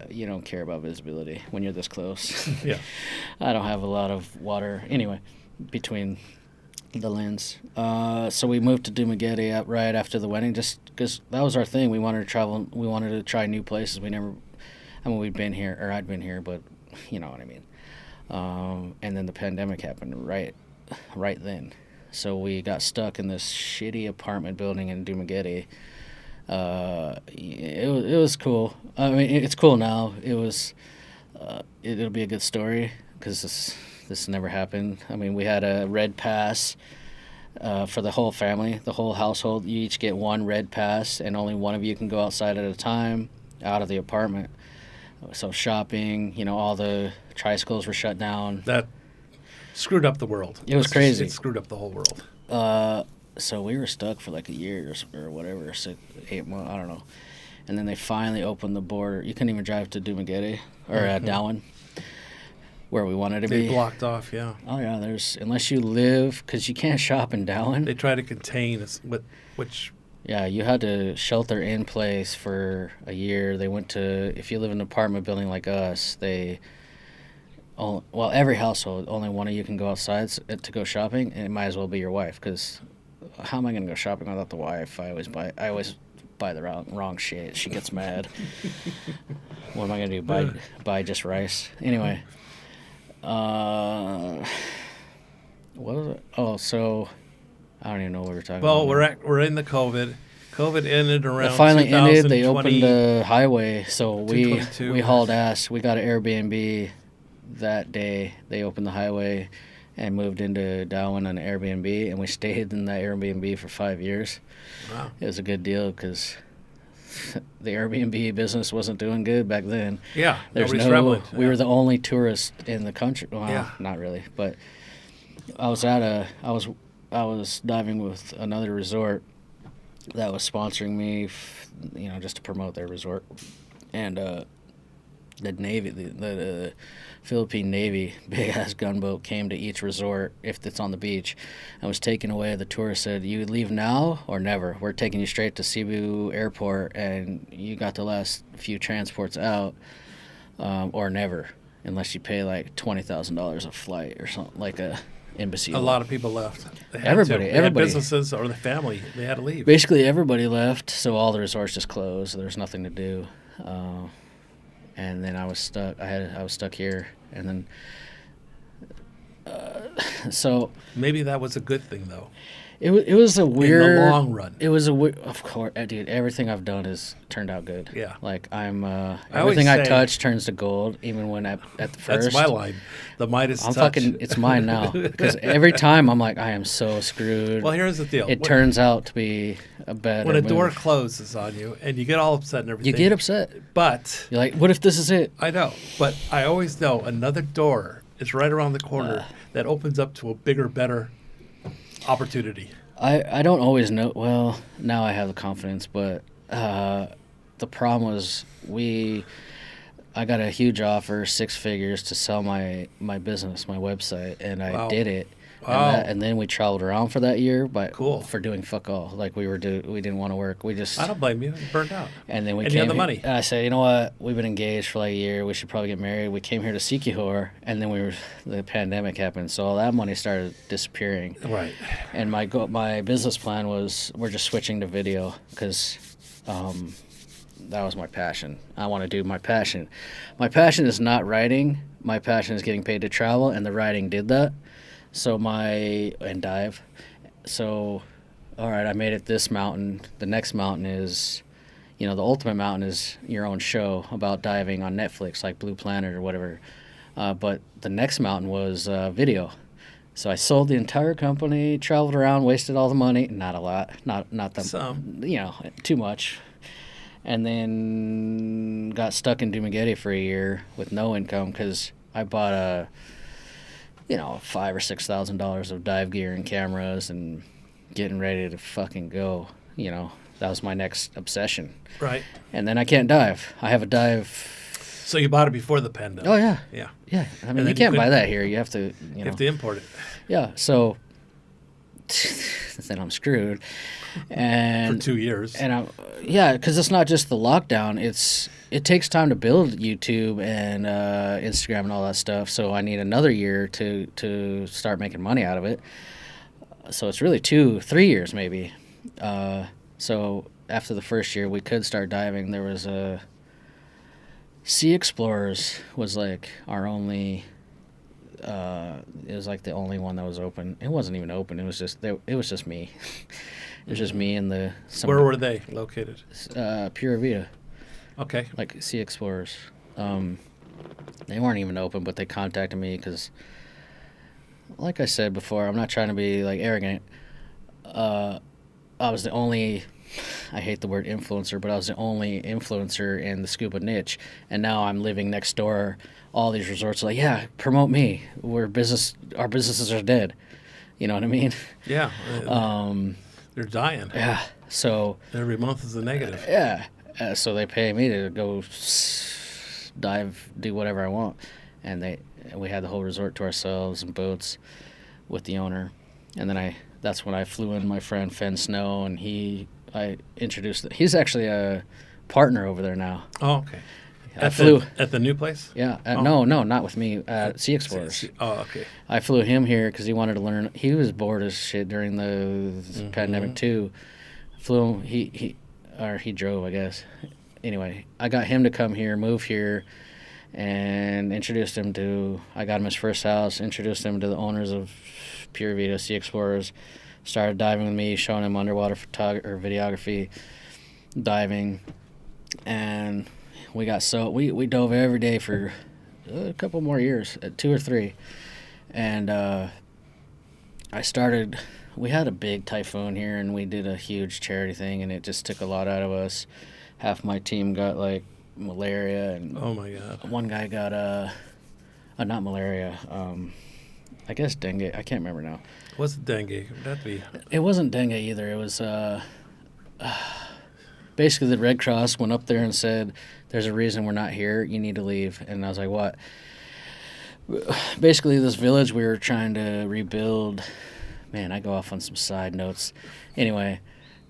B: You don't care about visibility when you're this close.
A: Yeah.
B: I don't have a lot of water anyway between the lens. So we moved to Dumaguete right after the wedding, just because that was our thing. We wanted to travel. We wanted to try new places. We'd been here, or I'd been here, but you know what I mean. And then the pandemic happened right then. So we got stuck in this shitty apartment building in Dumaguete. It was cool. I mean, it's cool now. It was. It'll be a good story because this never happened. I mean, we had a red pass for the whole family, the whole household. You each get 1 red pass, and only one of you can go outside at a time out of the apartment. So shopping, all the tricycles were shut down.
A: That screwed up the world.
B: It was crazy.
A: It screwed up the whole world.
B: So we were stuck for like a year or whatever, 8 months, I don't know. And then they finally opened the border. You couldn't even drive to Dumaguete or Dauin, where we wanted to be.
A: They blocked off, yeah.
B: Oh yeah, unless you live, because you can't shop in Dauin.
A: They try to contain us, which.
B: Yeah, you had to shelter in place for a year. They went to, if you live in an apartment building like us, every household, only one of you can go outside to go shopping, and it might as well be your wife, because how am I going to go shopping without the wife? I always buy the wrong shit. She gets mad. What am I going to do? Buy just rice? Anyway. What was it? Oh, so I don't even know what we're talking about.
A: Well, we're in the COVID. COVID ended around.
B: It finally ended. They opened the highway, so we hauled ass. We got an Airbnb that day. They opened the highway and moved into Dauin on an Airbnb, and we stayed in that Airbnb for 5 years.
A: Wow.
B: It was a good deal because the Airbnb business wasn't doing good back then.
A: Yeah,
B: nobody's traveling. We were the only tourist in the country. Well, not really, but I was diving with another resort that was sponsoring me, just to promote their resort, and the Navy, the Philippine Navy, big ass gunboat came to each resort if it's on the beach, and was taken away. The tourist said, "You leave now or never. We're taking you straight to Cebu Airport, and you got the last few transports out, or never, unless you pay like $20,000 a flight or something like a." Embassy.
A: A lot of people left.
B: Everybody.
A: They had businesses or the family. They had to leave.
B: Basically, everybody left, so all the resorts just closed. There was nothing to do. and then I was stuck. I was stuck here, and then so
A: Maybe that was a good thing, though.
B: it was a weird
A: in the long run.
B: It was of course, dude. Everything I've done has turned out good.
A: Yeah.
B: Like I'm
A: always
B: everything I
A: say-
B: touch turns to gold, even when at the first.
A: That's my line. The Midas
B: I'm
A: touch.
B: fucking. It's mine now because every time I'm like, I am so screwed.
A: Well, here's the deal.
B: It turns out to be a better.
A: When a door
B: move.
A: closes on you and you get all upset and everything.
B: You get upset.
A: But
B: You're like, what if this is it?
A: I know. But I always know another door is right around the corner that opens up to a bigger, better opportunity.
B: I don't always know. Well, now I have the confidence, but the problem was I got a huge offer, 6 figures, to sell my business, my website, and I
A: Wow.
B: did it.
A: Wow.
B: And then we traveled around for that year, but
A: Cool.
B: for doing fuck all. Like we didn't want to work. We just
A: I don't blame you. You burned out.
B: and then we
A: And
B: came
A: you had the
B: here-
A: money.
B: And I said, you know what? We've been engaged for like a year. We should probably get married. We came here to Sikihor, and then the pandemic happened, so all that money started disappearing.
A: Right.
B: And my business plan was we're just switching to video because that was my passion. I want to do my passion. My passion is not writing. My passion is getting paid to travel, and the writing did that. So and dive. So, all right, I made it this mountain. The next mountain is, the ultimate mountain is your own show about diving on Netflix, like Blue Planet or whatever. But the next mountain was video. So I sold the entire company, traveled around, wasted all the money. Not a lot, not that
A: Some.
B: too much. And then got stuck in Dumaguete for a year with no income because I bought $5,000 or $6,000 of dive gear and cameras and getting ready to fucking go. That was my next obsession.
A: Right.
B: And then I can't dive. I have a dive.
A: So you bought it before the pandemic.
B: Oh yeah.
A: Yeah.
B: Yeah. I mean,
A: then
B: you can't
A: you
B: buy
A: couldn't-
B: that here. You have to.
A: You have to import it
B: Yeah. So then I'm screwed. And
A: for 2 years.
B: And because it's not just the lockdown. It takes time to build YouTube and Instagram and all that stuff. So I need another year to start making money out of it. So it's really 2-3 years maybe. So after the first year, we could start diving. There was Sea Explorers was like our only. It was like the only one that was open. It wasn't even open. It was just me. It was just me and
A: Where were they located?
B: Pura Vida,
A: Okay.
B: like Sea Explorers. They weren't even open, but they contacted me because, like I said before, I'm not trying to be like arrogant. I was the only. I hate the word influencer, but I was the only influencer in the scuba niche, and now I'm living next door. All these resorts are like, yeah, promote me. Our businesses are dead. You know what I mean?
A: Yeah. They're dying.
B: Yeah. So
A: Every month is a negative.
B: yeah. So they pay me to go dive, do whatever I want, and we had the whole resort to ourselves and boats with the owner, and then that's when I flew in my friend Fen Snow, and I introduced. He's actually a partner over there now.
A: Oh, okay.
B: I flew.
A: At the new place?
B: Yeah.
A: Oh.
B: No, not with me. Sea Explorers.
A: Oh, okay.
B: I flew him here because he wanted to learn. He was bored as shit during the pandemic too. Flew him. He drove, I guess. Anyway, I got him to come here, move here, and introduced him to. I got him his first house. Introduced him to the owners of Pure Vida Sea Explorers. Started diving with me, showing him underwater videography, diving, and we dove every day for a couple more years, 2 or 3, and we had a big typhoon here, and we did a huge charity thing, and it just took a lot out of us. Half my team got like malaria, and
A: Oh, my God.
B: one guy got not malaria, I guess dengue. I can't remember now.
A: What's dengue? Would that be?
B: It wasn't dengue either. It was basically the Red Cross went up there and said, "There's a reason we're not here. You need to leave." And I was like, "What?" Basically, this village we were trying to rebuild. Man, I go off on some side notes. Anyway,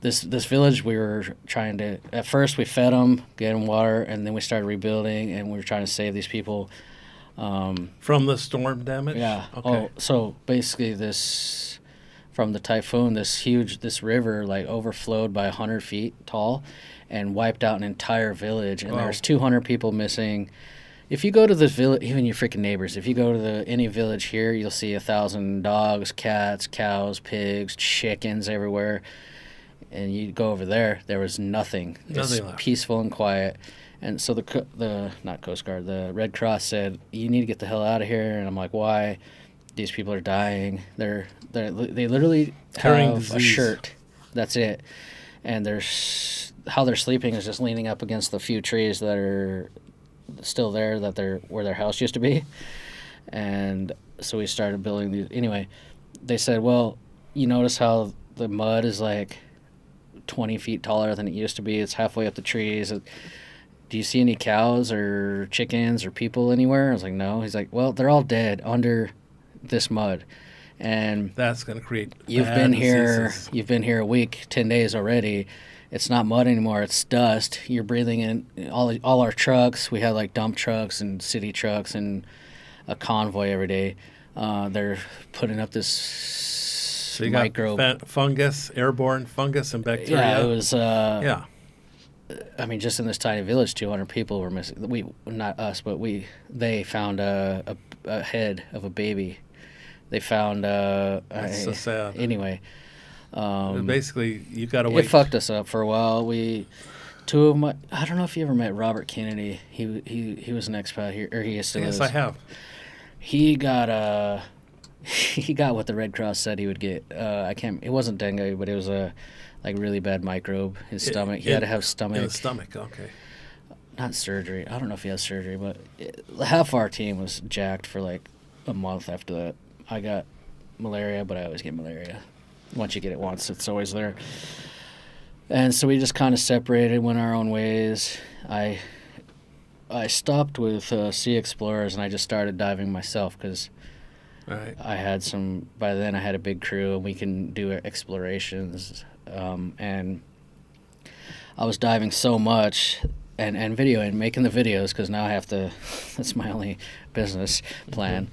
B: this village we were trying to. At first, we fed them, gave them water, and then we started rebuilding, and we were trying to save these people.
A: From the storm damage?
B: Yeah.
A: Okay.
B: Oh, so basically this from the typhoon, this river like overflowed by 100 feet tall and wiped out an entire village, and there's 200 people missing. If you go to this village, even your freaking neighbors, if you go to any village here, you'll see 1,000 dogs, cats, cows, pigs, chickens everywhere. And you go over there, there was nothing. It's
A: left.
B: Peaceful and quiet. And so not Coast Guard, the Red Cross said, you need to get the hell out of here. And I'm like, why? These people are dying. They literally
A: Carrying
B: have
A: disease.
B: a shirt. That's it. And how they're sleeping is just leaning up against the few trees that are still there, where their house used to be. And so we started building these. Anyway, they said, well, you notice how the mud is like 20 feet taller than it used to be. It's halfway up the trees. Do you see any cows or chickens or people anywhere? I was like, no. He's like, well, they're all dead under this mud. And
A: that's going to create
B: You've been here a week, 10 days already. It's not mud anymore. It's dust. You're breathing in all our trucks. We have like dump trucks and city trucks and a convoy every day. They're putting up this
A: so you
B: microbe.
A: Got fungus, airborne fungus and bacteria.
B: Yeah, it was.
A: Yeah.
B: I mean, just in this tiny village, 200 people were missing. Not us, but they found a head of a baby. They found.
A: That's so sad.
B: Anyway.
A: Basically, you got to wait.
B: It fucked us up for a while. I don't know if you ever met Robert Kennedy. He was an expat here, or he still is.
A: Yes, I have.
B: He got he got what the Red Cross said he would get. It wasn't dengue, but it was a like really bad microbe. His stomach. He had to have stomach.
A: In the stomach, okay.
B: Not surgery. I don't know if he has surgery, but half our team was jacked for like a month after that. I got malaria, but I always get malaria. Once you get it once, it's always there. And so we just kind of separated, went our own ways. I stopped with Sea Explorers, and I just started diving myself because I had by then I had a big crew, and we can do explorations. And I was diving so much and videoing, making the videos, because now I have to, that's my only business plan.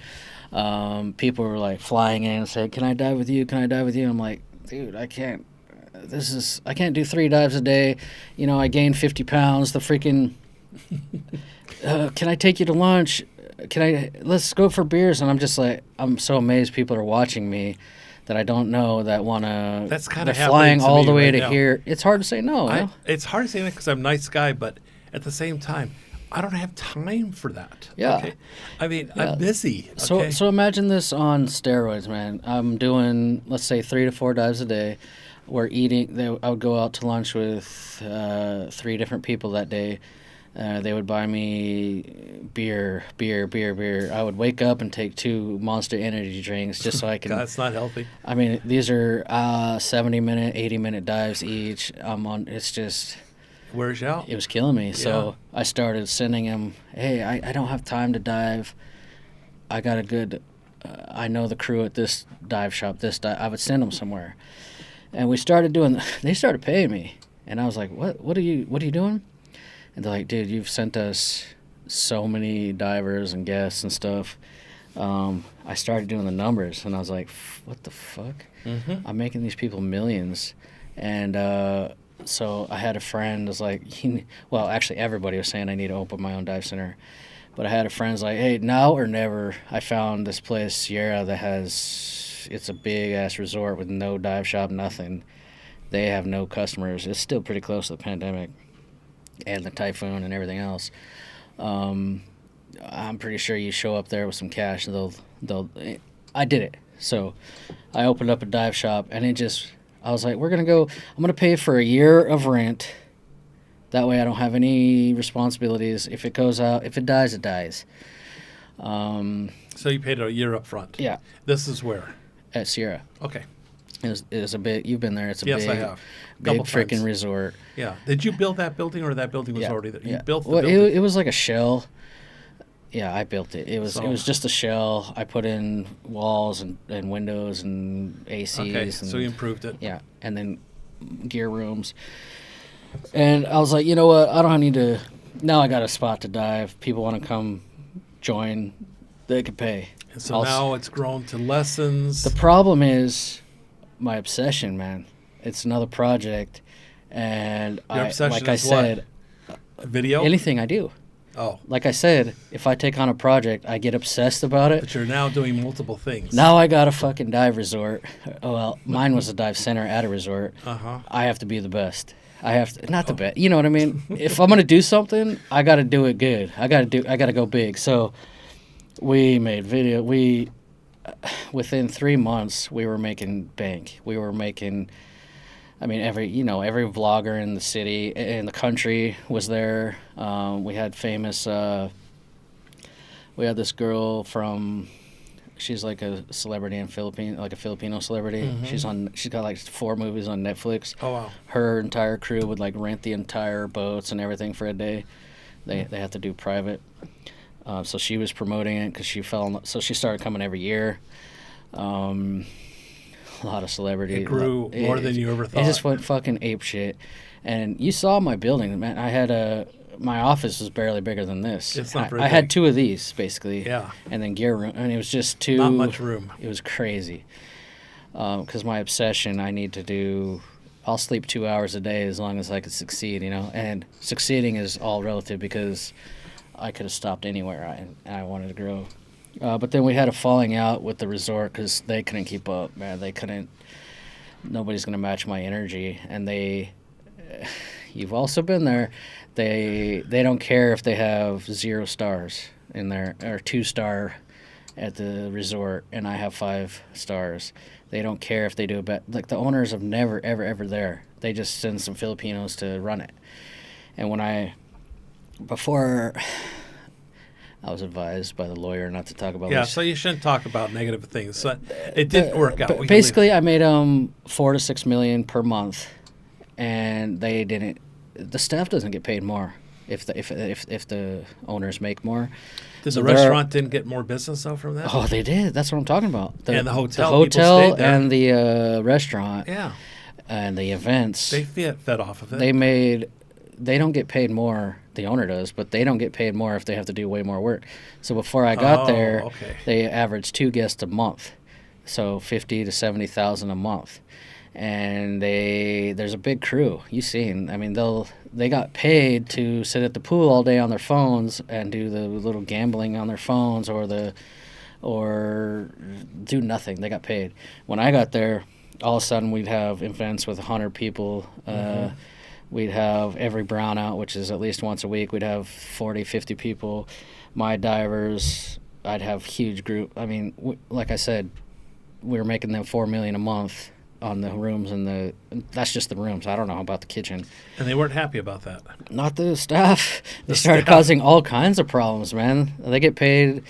B: People were like flying in and said, can I dive with you? Can I dive with you? I'm like, dude, I can't. I can't do 3 dives a day. You know, I gained 50 pounds. The freaking, can I take you to lunch? Let's go for beers. And I'm just like, I'm so amazed people are watching me that I don't know that want to.
A: That's kind of
B: flying all the way
A: right
B: to
A: now.
B: Here. It's hard to say no.
A: It's hard to say that because I'm a nice guy, but at the same time, I don't have time for that.
B: Yeah.
A: Okay? I mean, I'm busy.
B: So imagine this on steroids, man. I'm doing, let's say, 3 to 4 dives a day. We're eating. I would go out to lunch with 3 different people that day. They would buy me beer. I would wake up and take 2 Monster energy drinks just so I can.
A: That's not healthy.
B: I mean, these are 70-minute, 80-minute dives each. It's just.
A: Wears you out.
B: It was killing me. So I started sending him, hey, I don't have time to dive. I got a good, I know the crew at this dive shop, I would send them somewhere. And we started they started paying me. And I was like, what are you doing? And they're like, dude, you've sent us so many divers and guests and stuff. I started doing the numbers, and I was like, what the fuck? Mm-hmm. I'm making these people millions. And, so I had a friend was like, actually everybody was saying I need to open my own dive center. But I had a friend was like, hey, now or never. I found this place, Sierra, it's a big-ass resort with no dive shop, nothing. They have no customers. It's still pretty close to the pandemic and the typhoon and everything else. I'm pretty sure you show up there with some cash, and I did it. So I opened up a dive shop, and I was like, I'm going to pay for a year of rent. That way I don't have any responsibilities. If it goes out, if it dies, it dies.
A: So you paid a year up front.
B: Yeah.
A: This is where?
B: At Sierra.
A: Okay.
B: It was a big, you've been there. It's a
A: yes,
B: big,
A: I have.
B: Big freaking resort.
A: Yeah. Did you build that building, or that building was already there? You built the
B: building?
A: It
B: was like a shell. Yeah, I built it. It was just a shell. I put in walls and windows and ACs.
A: Okay, so you improved it.
B: Yeah, and then gear rooms. And I was like, you know what? I don't need to. Now I got a spot to dive. People want to come join. They could pay.
A: And so now it's grown to lessons.
B: The problem is, my obsession, man. It's another project, and
A: Your obsession
B: like I
A: is
B: said,
A: what? Video?
B: anything I do.
A: Oh,
B: Like I said, if I take on a project, I get obsessed about it.
A: but you're now doing multiple things.
B: Now I got a fucking dive resort. Well, mine was a dive center at a resort.
A: Uh-huh.
B: I have to be the best. I have to, not the best. You know what I mean? If I'm gonna do something, I got to do it good. I got to go big. So we made video. Within 3 months, we were making bank. We were making. I mean, every vlogger in the city, in the country was there. We had famous. We had this girl from. She's like a celebrity in like a Filipino celebrity.
A: Mm-hmm.
B: She's got like 4 movies on Netflix.
A: Oh, wow.
B: Her entire crew would like rent the entire boats and everything for a day. They have to do private. So she was promoting it because so she started coming every year. A lot of celebrity.
A: It grew more than you ever thought.
B: It just went fucking ape shit. And you saw my building, man. I had my office was barely bigger than this.
A: It's not very
B: I had
A: big.
B: 2 of these basically.
A: Yeah.
B: And then gear room, and it was just 2.
A: Not much room.
B: It was crazy. Because my obsession, I'll sleep 2 hours a day as long as I could succeed, And succeeding is all relative because I could have stopped anywhere I wanted to grow. But then we had a falling out with the resort because they couldn't keep up, man. Nobody's going to match my energy. And you've also been there, they don't care if they have 0 stars in there or 2-star at the resort and I have 5 stars. They don't care if they do a bet. Like the owners have never, ever, ever there. They just send some Filipinos to run it. And before I was advised by the lawyer not to talk about
A: Yeah,
B: this.
A: so you shouldn't talk about negative things. So it didn't work out.
B: Basically, I made $4 to $6 million per month, and they didn't. The staff doesn't get paid more if the owners make more.
A: Did the restaurant didn't get more business though from that?
B: Oh, they did. That's what I'm talking about.
A: And the hotel.
B: The hotel
A: People stayed there.
B: and the restaurant.
A: Yeah.
B: And the events.
A: They fed off of it.
B: They don't get paid more. The owner does, but they don't get paid more if they have to do way more work. So before I got there,
A: okay.
B: They averaged 2 guests a month, so 50 to 70,000 a month, and there's a big crew. You've seen. I mean, they got paid to sit at the pool all day on their phones and do the little gambling on their phones or do nothing. They got paid. When I got there, all of a sudden we'd have events with 100 people. We'd have every brownout, which is at least once a week. We'd have 40, 50 people. My divers, I'd have huge group. I mean, like I said, we were making them $4 million a month on the rooms, and that's just the rooms. I don't know about the kitchen.
A: And they weren't happy about that.
B: Not the staff. They started causing all kinds of problems, man. They get paid.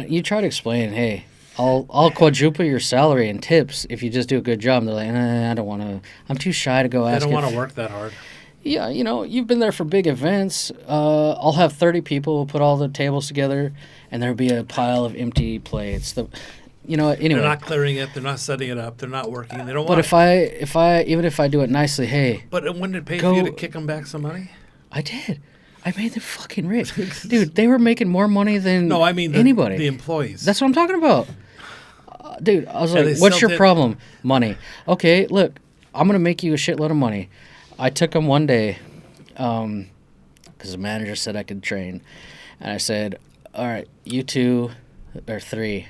B: You try to explain, hey, I'll quadruple your salary and tips if you just do a good job. And they're like, I don't want to. I'm too shy to go ask.
A: They don't want to work that hard.
B: Yeah, you've been there for big events. I'll have 30 people put all the tables together, and there'll be a pile of empty plates. Anyway.
A: They're not clearing it. They're not setting it up. They're not working. They don't want.
B: But even if I do it nicely, hey.
A: But wouldn't it pay for you to kick them back some money?
B: I did. I made them fucking rich, dude. They were making more money than anybody.
A: The employees.
B: That's what I'm talking about. Dude, I was
A: And
B: like, what's your problem? Money. Okay, look, I'm going to make you a shitload of money. I took them one day because the manager said I could train. And I said, all right, you 2 or 3,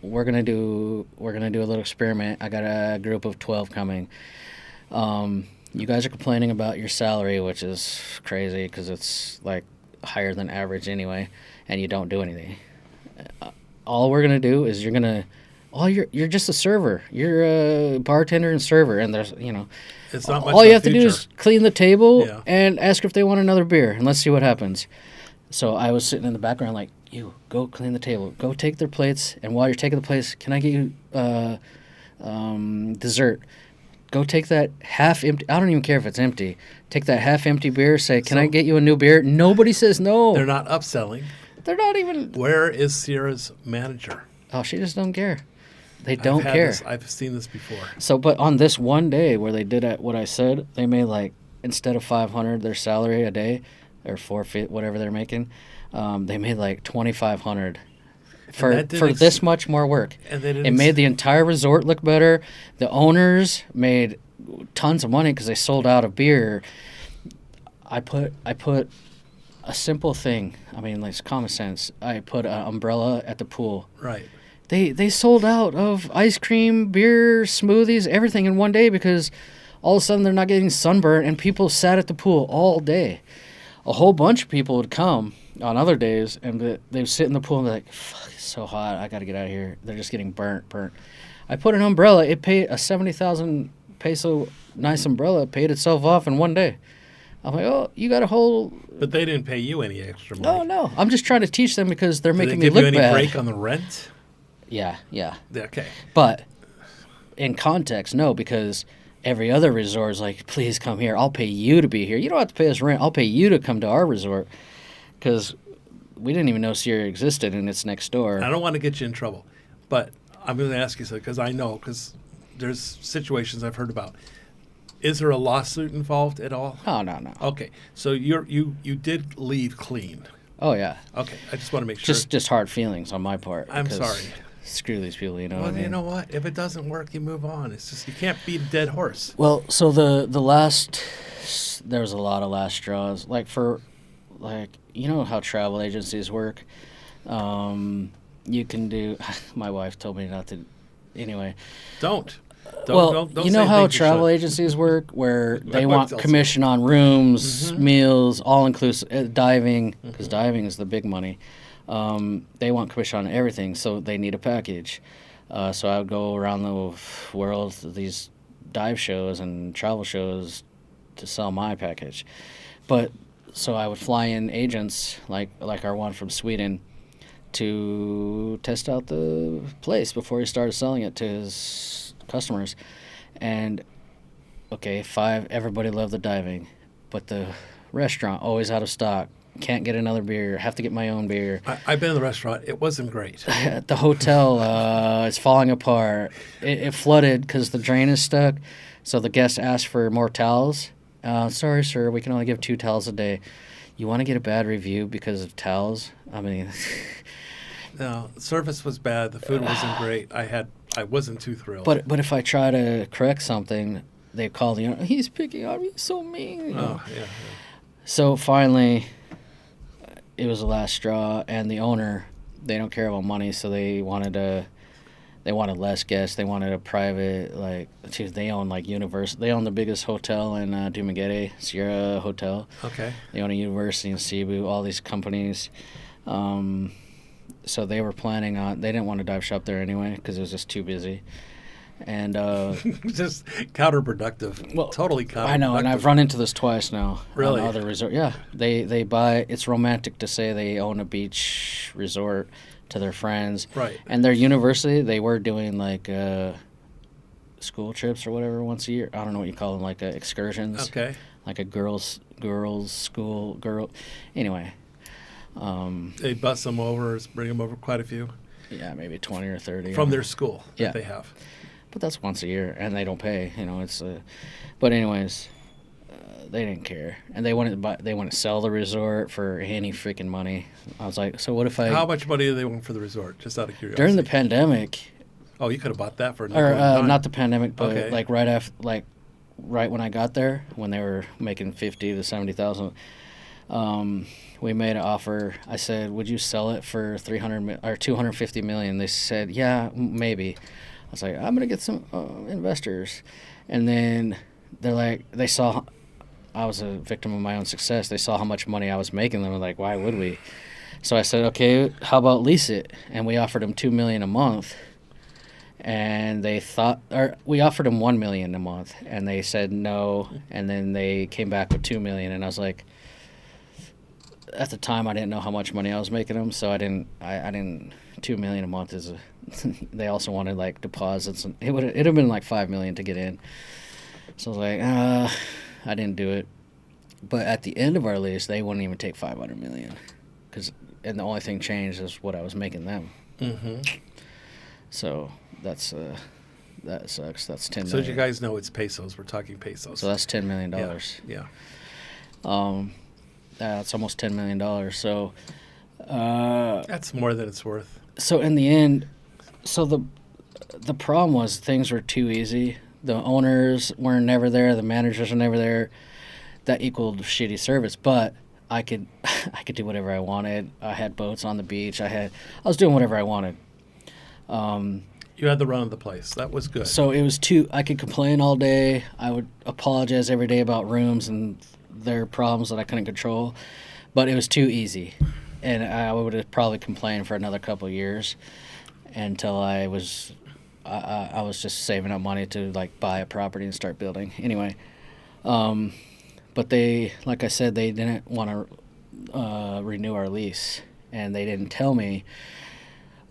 B: we're gonna do a little experiment. I got a group of 12 coming. You guys are complaining about your salary, which is crazy because it's like higher than average anyway, and you don't do anything. All we're gonna do is you're just a server. You're a bartender and server, and there's
A: It's not much
B: all you have
A: future.
B: to do is clean the table
A: Yeah.
B: and ask if they want another beer, and let's see what happens. So I was sitting in the background like, you go clean the table, go take their plates, and while you're taking the plates, can I get you dessert? Go take that half empty. I don't even care if it's empty. Take that half empty beer. Say, can I get you a new beer? Nobody says no.
A: They're not upselling.
B: They're not even.
A: Where is Sierra's manager?
B: Oh, she just don't care. They don't care.
A: I've seen this before.
B: So, but on this one day where they did what I said, they made like, instead of $500 their salary a day, or $450, whatever they're making, they made like $2,500. for this much more work.
A: And they didn't
B: it made the entire resort look better. The owners made tons of money because they sold out of beer. I put a simple thing. I mean, like, it's common sense. I put an umbrella at the pool.
A: Right.
B: They sold out of ice cream, beer, smoothies, everything in one day because all of a sudden they're not getting sunburned, and people sat at the pool all day. A whole bunch of people would come on other days, and they would sit in the pool and be like, fuck, it's so hot, I got to get out of here. They're just getting burnt. I put an umbrella. It paid a 70,000 peso nice umbrella. It paid itself off in one day. I'm like, oh, you got a whole...
A: But they didn't pay you any extra money.
B: No. I'm just trying to teach them because they're making me
A: look bad. Did they give you any break on the rent?
B: Yeah.
A: Okay.
B: But in context, no, because every other resort is like, please come here. I'll pay you to be here. You don't have to pay us rent. I'll pay you to come to our resort because we didn't even know Sierra existed and it's next door.
A: I don't want to get you in trouble, but I'm going to ask you something because I know, because there's situations I've heard about. Is there a lawsuit involved at all?
B: No.
A: Okay, so you did leave clean.
B: Oh, yeah.
A: Okay, I just want to make sure.
B: Just hard feelings on my part.
A: I'm sorry.
B: Screw these people, you know.
A: Well, you know what? If it doesn't work, you move on. It's just, you can't beat a dead horse.
B: Well, so the last, there was a lot of last straws. Like you know how travel agencies work? You can do, my wife told me not to, anyway.
A: Don't
B: you know how travel agencies work, where they want commission on rooms, meals, all inclusive, diving, because diving is the big money. They want commission on everything, so they need a package. So I would go around the world to these dive shows and travel shows to sell my package. But so I would fly in agents like our one from Sweden to test out the place before he started selling it to his customers. And okay, everybody loved the diving, but the restaurant always out of stock. Can't get another beer. Have to get my own beer.
A: I've been in the restaurant. It wasn't great.
B: The hotel is falling apart. It flooded because the drain is stuck. So the guests asked for more towels. Sorry, sir, we can only give 2 towels a day. You want to get a bad review because of towels? I mean...
A: No, the service was bad. The food wasn't great. I wasn't too thrilled.
B: But if I try to correct something, they call the owner. He's picking on me. He's so mean. You know?
A: Yeah.
B: So finally, it was the last straw, and the owner, they don't care about money, so they wanted less guests. They wanted a private, they own they own the biggest hotel in Dumaguete, Sierra Hotel.
A: Okay.
B: They own a university in Cebu, all these companies. So they were planning on, they didn't want to dive shop there anyway because it was just too busy. And
A: just counterproductive. Well, totally counterproductive.
B: I know, and I've run into this twice now.
A: Really?
B: On other resort. Yeah. They buy, it's romantic to say they own a beach resort to their friends.
A: Right.
B: And their university, they were doing school trips or whatever once a year. I don't know what you call them, excursions.
A: Okay.
B: Like a girls school. Anyway.
A: They bus them over, bring them over, quite a few.
B: Yeah, maybe 20 or 30.
A: From their school
B: that
A: they have.
B: But that's once a year, and they don't pay. It's. But anyways, they didn't care, and they wanted to sell the resort for any freaking money. I was like, so what if I?
A: How much money do they want for the resort? Just out of curiosity.
B: During the pandemic.
A: Oh, you could have bought that for.
B: Not the pandemic, but
A: okay.
B: Right after, right when I got there, when they were making 50 to 70,000. We made an offer. I said, would you sell it for 250 million? They said, yeah, maybe. I was like, I'm going to get some investors. And then they saw I was a victim of my own success. They saw how much money I was making. They were like, why would we? So I said, okay, how about lease it? And we offered them $2 million a month. And we offered them $1 million a month. And they said no. And then they came back with $2 million. And I was like, at the time, I didn't know how much money I was making them, so I didn't. $2 million a month is they also wanted deposits, and it'd have been $5 million to get in. So I was like, I didn't do it. But at the end of our lease, they wouldn't even take $500 million, and the only thing changed is what I was making them.
A: Mm-hmm.
B: So that sucks. That's $10 million.
A: So you guys know it's pesos. We're talking pesos.
B: So that's $10 million.
A: Yeah.
B: It's almost $10 million. So
A: That's more than it's worth.
B: So in the end, so the problem was things were too easy. The owners were never there. The managers were never there. That equaled shitty service. But I could do whatever I wanted. I had boats on the beach. I was doing whatever I wanted.
A: You had the run of the place. That was good.
B: So it was I could complain all day. I would apologize every day about rooms and their problems that I couldn't control. But it was too easy. And I would have probably complained for another couple of years until I was just saving up money to like buy a property and start building. Anyway, but they, like I said, they didn't want to renew our lease, and they didn't tell me.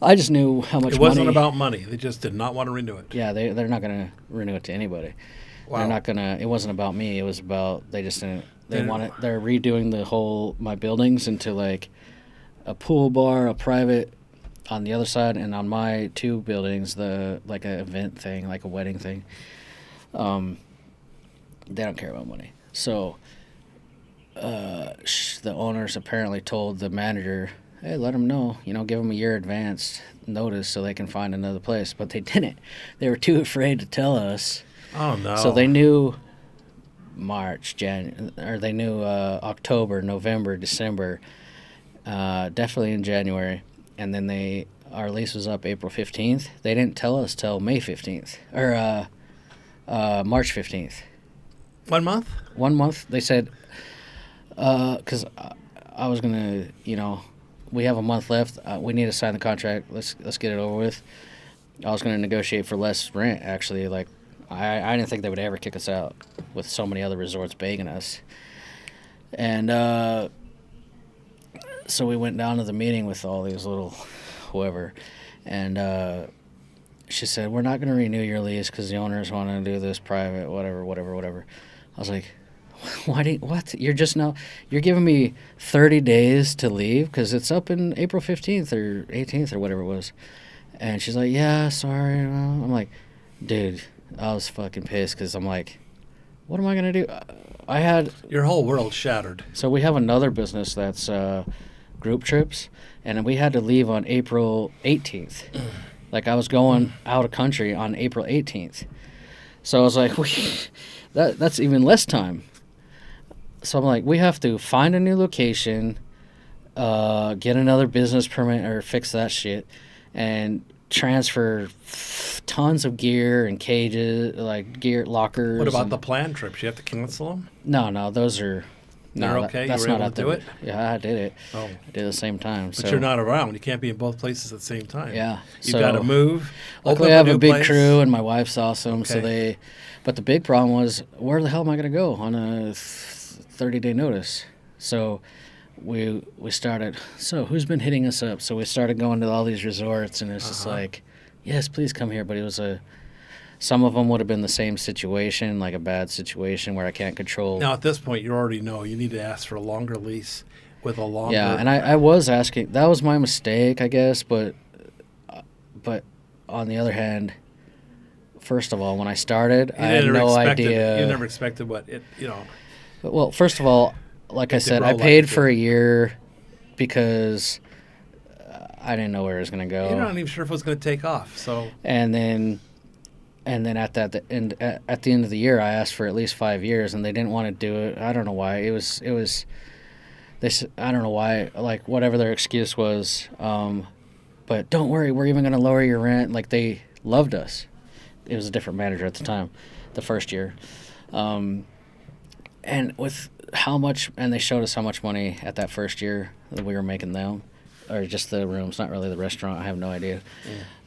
B: I just knew how much money.
A: It wasn't about money. They just did not want to renew it.
B: Yeah, they're not going to renew it to anybody.
A: Wow.
B: They're not going to. It wasn't about me. It was about they just didn't. They're redoing my buildings into like a pool bar, a private on the other side, and on my two buildings, like an event thing, like a wedding thing. They don't care about money. So the owners apparently told the manager, hey, let them know, give them a year advance notice so they can find another place. But they didn't. They were too afraid to tell us.
A: Oh, no.
B: So they knew they knew October, November, December, definitely in January. And then our lease was up April 15th. They didn't tell us till May 15th, or March 15th.
A: 1 month?
B: 1 month. They said, because I was going to, we have a month left. We need to sign the contract. Let's get it over with. I was going to negotiate for less rent, actually. Like, I didn't think they would ever kick us out with so many other resorts begging us. And so we went down to the meeting with all these little whoever. And she said, we're not going to renew your lease because the owners want to do this private, whatever. I was like, what? You're giving me 30 days to leave because it's up in April 15th or 18th or whatever it was. And she's like, yeah, sorry. I'm like, dude, I was fucking pissed because I'm like, what am I going to do?
A: Your whole world shattered.
B: So we have another business that's group trips, and we had to leave on April 18th. Like I was going out of country on April 18th. So I was like, that's even less time. So I'm like, we have to find a new location, get another business permit or fix that shit, and transfer tons of gear and cages, like gear lockers.
A: What about the planned trips? You have to cancel them?
B: No, those are...
A: They're okay?
B: That's
A: you were
B: not
A: able to do it?
B: Yeah, I did it.
A: Oh.
B: I did it at the same time.
A: But you're not around. You can't be in both places at the same time.
B: Yeah.
A: You've got to move.
B: Luckily, I have a big crew, and my wife's awesome.
A: Okay.
B: But the big problem was, where the hell am I going to go on a 30-day notice? So we started, who's been hitting us up? So we started going to all these resorts, and it's just like, yes, please come here. But it was some of them would have been the same situation, like a bad situation where I can't control.
A: Now, at this point, you already know you need to ask for a longer lease with a longer...
B: Yeah, and I was asking. That was my mistake, I guess. But on the other hand, first of all, when I started, I had no idea.
A: You never expected
B: Well, first of all, like I said, I paid for a year because I didn't know where it was going to go.
A: You're not even sure if it was going to take off. So.
B: And then at the end of the year, I asked for at least 5 years, and they didn't want to do it. I don't know why. It was. I don't know why. Like whatever their excuse was. But don't worry, we're even going to lower your rent. Like they loved us. It was a different manager at the time, the first year, and with how much, and they showed us how much money at that first year that we were making them, or just the rooms, not really the restaurant. I have no idea.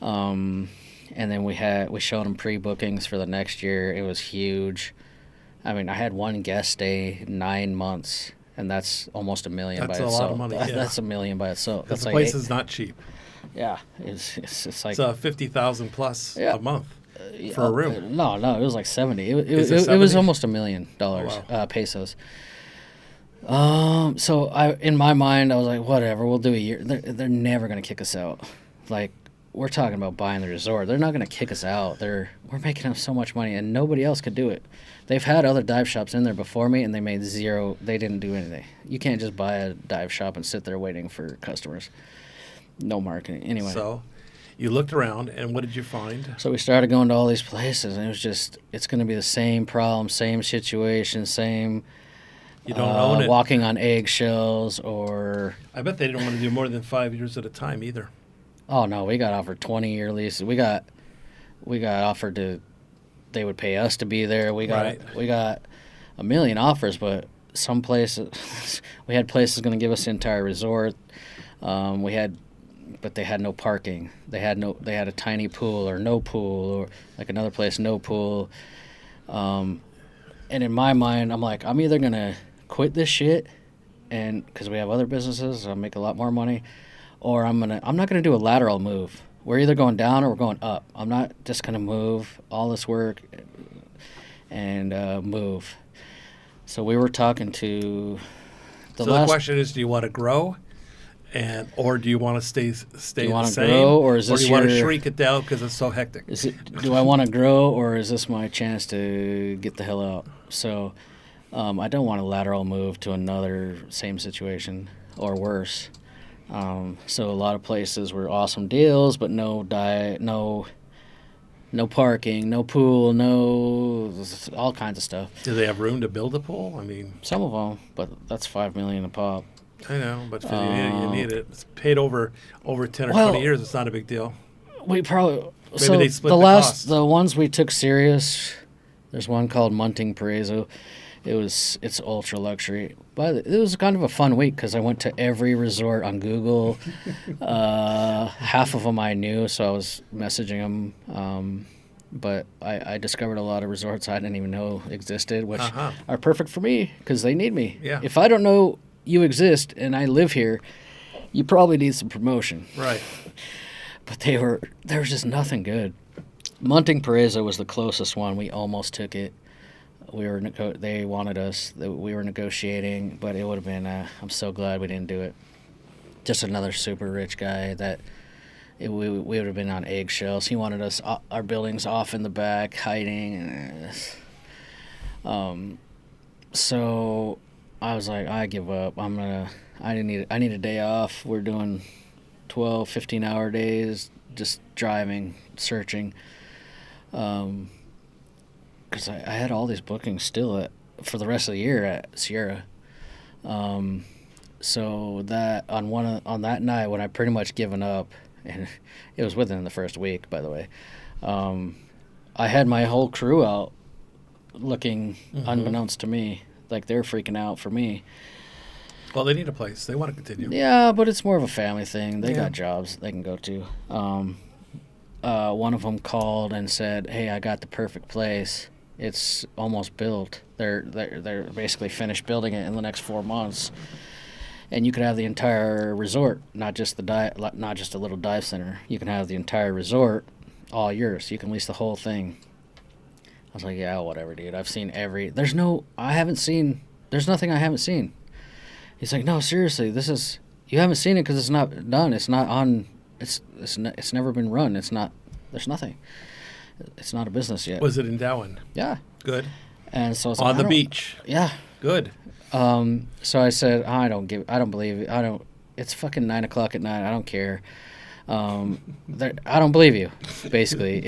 B: Yeah. And then we showed them pre-bookings for the next year. It was huge. I mean, I had one guest stay 9 months, and that's almost $1 million by itself.
A: That's a lot of money.
B: That's $1 million by itself.
A: That's the place is not cheap.
B: Yeah, it's like
A: it's $50,000 plus a month for a room.
B: No, it was like 70. It was almost $1 million pesos. So in my mind, I was like, whatever, we'll do a year. They're never gonna kick us out. Like we're talking about buying the resort. They're not going to kick us out. We're making them so much money, and nobody else could do it. They've had other dive shops in there before me, and they made zero. They didn't do anything. You can't just buy a dive shop and sit there waiting for customers. No marketing. Anyway.
A: So you looked around, and what did you find?
B: So we started going to all these places, and it was just, it's going to be the same problem, same situation, same...
A: You don't own it.
B: Walking on eggshells, or...
A: I bet they didn't want to do more than 5 years at a time either.
B: Oh, no, we got offered 20-year leases. We got offered to... They would pay us to be there. We got a million offers, but some places... we had places going to give us the entire resort. But they had no parking. They had a tiny pool or no pool, or like another place, no pool. And in my mind, I'm like, I'm either going to quit this shit, and because we have other businesses, I'll make a lot more money, or I'm not going to do a lateral move. We're either going down or we're going up. I'm not just going to move all this work and move. So we were talking to
A: the question is, do you want to grow, or do you want to stay
B: do you want
A: the
B: to
A: same,
B: grow, or is this
A: do you want to shrink it down because it's so hectic?
B: Do I want to grow, or is this my chance to get the hell out? So I don't want to lateral move to another same situation or worse. So a lot of places were awesome deals, but no diet, no parking, no pool, no all kinds of stuff.
A: Do they have room to build a pool? I mean,
B: some of them, but that's $5 million a pop.
A: I know, but you need it. It's paid over 10 or 20 years. It's not a big deal.
B: We probably
A: maybe they split the cost.
B: The ones we took serious. There's one called Munting Paraiso. It's ultra luxury, but it was kind of a fun week because I went to every resort on Google. Half of them I knew, so I was messaging them. But I discovered a lot of resorts I didn't even know existed, which are perfect for me because they need me.
A: Yeah.
B: If I don't know you exist and I live here, you probably need some promotion.
A: Right.
B: But there was just nothing good. Munting Paraiso was the closest one. We almost took it. They wanted us. We were negotiating, but it would have been. I'm so glad we didn't do it. Just another super rich guy we would have been on eggshells. He wanted us our buildings off in the back, hiding. So I was like, I give up. I need a day off. We're doing 12, 15-hour days, just driving, searching. Because I had all these bookings still for the rest of the year at Sierra. So that on that night when I pretty much given up, and it was within the first week, by the way, I had my whole crew out looking, unbeknownst to me, like they're freaking out for me.
A: Well, they need a place. They want to continue.
B: Yeah, but it's more of a family thing. They got jobs they can go to. One of them called and said, "Hey, I got the perfect place. It's almost built. They're basically finished building it in the next 4 months, and you could have the entire resort, not just a little dive center. You can have the entire resort, all yours. You can lease the whole thing." I was like, "Yeah, whatever, dude. I've seen there's nothing I haven't seen." He's like, "No, seriously, you haven't seen it because it's not done. It's not on. It's never been run. There's nothing. It's not a business yet."
A: Was it in Dauin?
B: Yeah.
A: Good.
B: And so I was
A: on the beach.
B: Yeah.
A: Good.
B: So I said, I don't believe it. It's fucking 9:00 at night. I don't care. I don't believe you. Basically,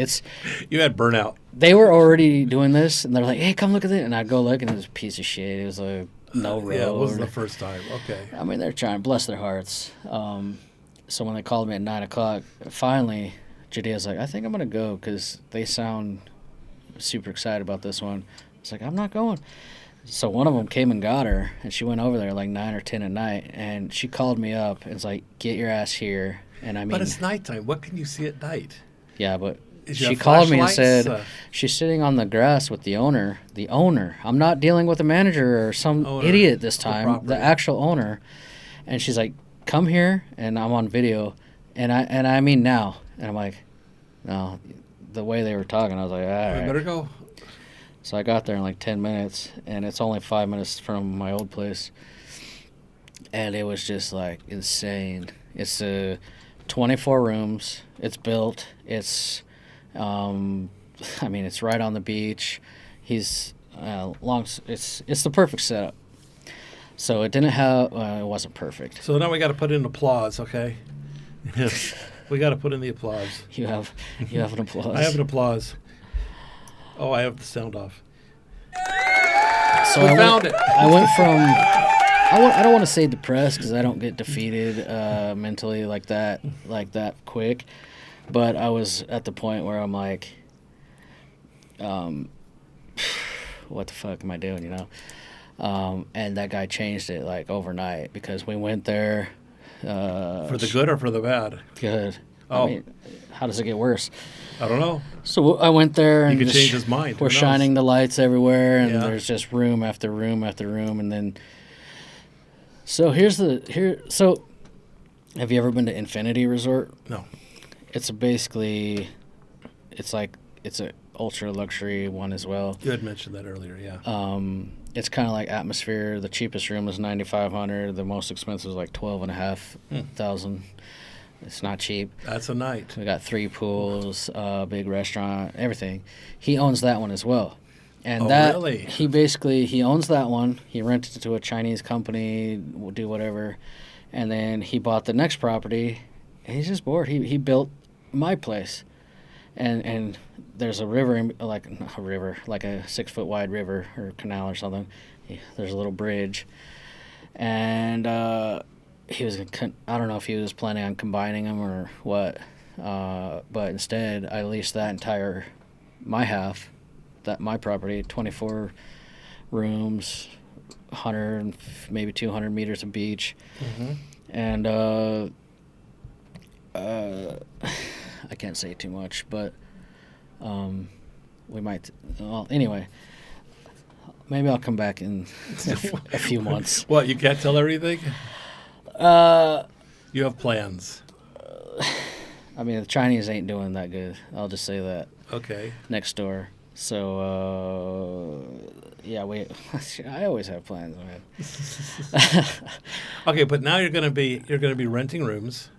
A: you had burnout.
B: They were already doing this, and they're like, "Hey, come look at it." And I'd go look, and it was a piece of shit. It was like no road.
A: Yeah, it wasn't the first time. Okay.
B: I mean, they're trying. Bless their hearts. So when they called me at 9:00, finally, Judea's like, "I think I'm gonna go because they sound super excited about this one." It's like, "I'm not going." So one of them came and got her, and she went over there like 9 or 10 at night, and she called me up and was like, "Get your ass here." And I mean,
A: but it's nighttime. What can you see at night?
B: Yeah, but she called me and said she's sitting on the grass with the owner. The owner. I'm not dealing with a manager or some idiot this time. The actual owner. And she's like, "Come here," and I'm on video, and I mean now, and I'm like, no, the way they were talking, I was like, all right.
A: We better go.
B: So I got there in like 10 minutes, and it's only 5 minutes from my old place, and it was just like insane. It's 24 rooms. It's built. It's, it's right on the beach. It's the perfect setup. So it didn't have, it wasn't perfect.
A: So now we got to put in applause, okay? We got to put in the applause.
B: You have an applause.
A: I have an applause. Oh, I have the sound off.
B: So
A: we found it.
B: I went from, I don't want to say depressed because I don't get defeated mentally like that quick, but I was at the point where I'm like, what the fuck am I doing, you know? And that guy changed it like overnight because we went there.
A: For the good or for the bad?
B: Good.
A: Oh.
B: I mean, how does it get worse?
A: I don't know.
B: So I went there and
A: he could change his mind.
B: We're shining the lights everywhere, and
A: Yeah.
B: there's just room after room after room, and then. So So, have you ever been to Infinity Resort?
A: No.
B: It's a ultra luxury one as well.
A: You had mentioned that earlier, yeah.
B: It's kind of like Atmosphere. The cheapest room is $9,500. The most expensive is like $12,500. It's not cheap.
A: That's a night.
B: We got 3 pools, big restaurant, everything. He owns that one as well. And
A: really?
B: He owns that one. He rented it to a Chinese company, will do whatever. And then he bought the next property, and he's just bored. He built my place. And there's a river, like a 6-foot wide river or canal or something. There's a little bridge. And I don't know if he was planning on combining them or what, but instead I leased my property, 24 rooms, 100, maybe 200 meters of beach.
A: Mm-hmm.
B: And I can't say too much, but we might. Well, anyway, maybe I'll come back in a few months.
A: What, you can't tell everything? You have plans.
B: The Chinese ain't doing that good. I'll just say that.
A: Okay.
B: Next door. So, I always have plans, man.
A: Okay, but now you're gonna be renting rooms.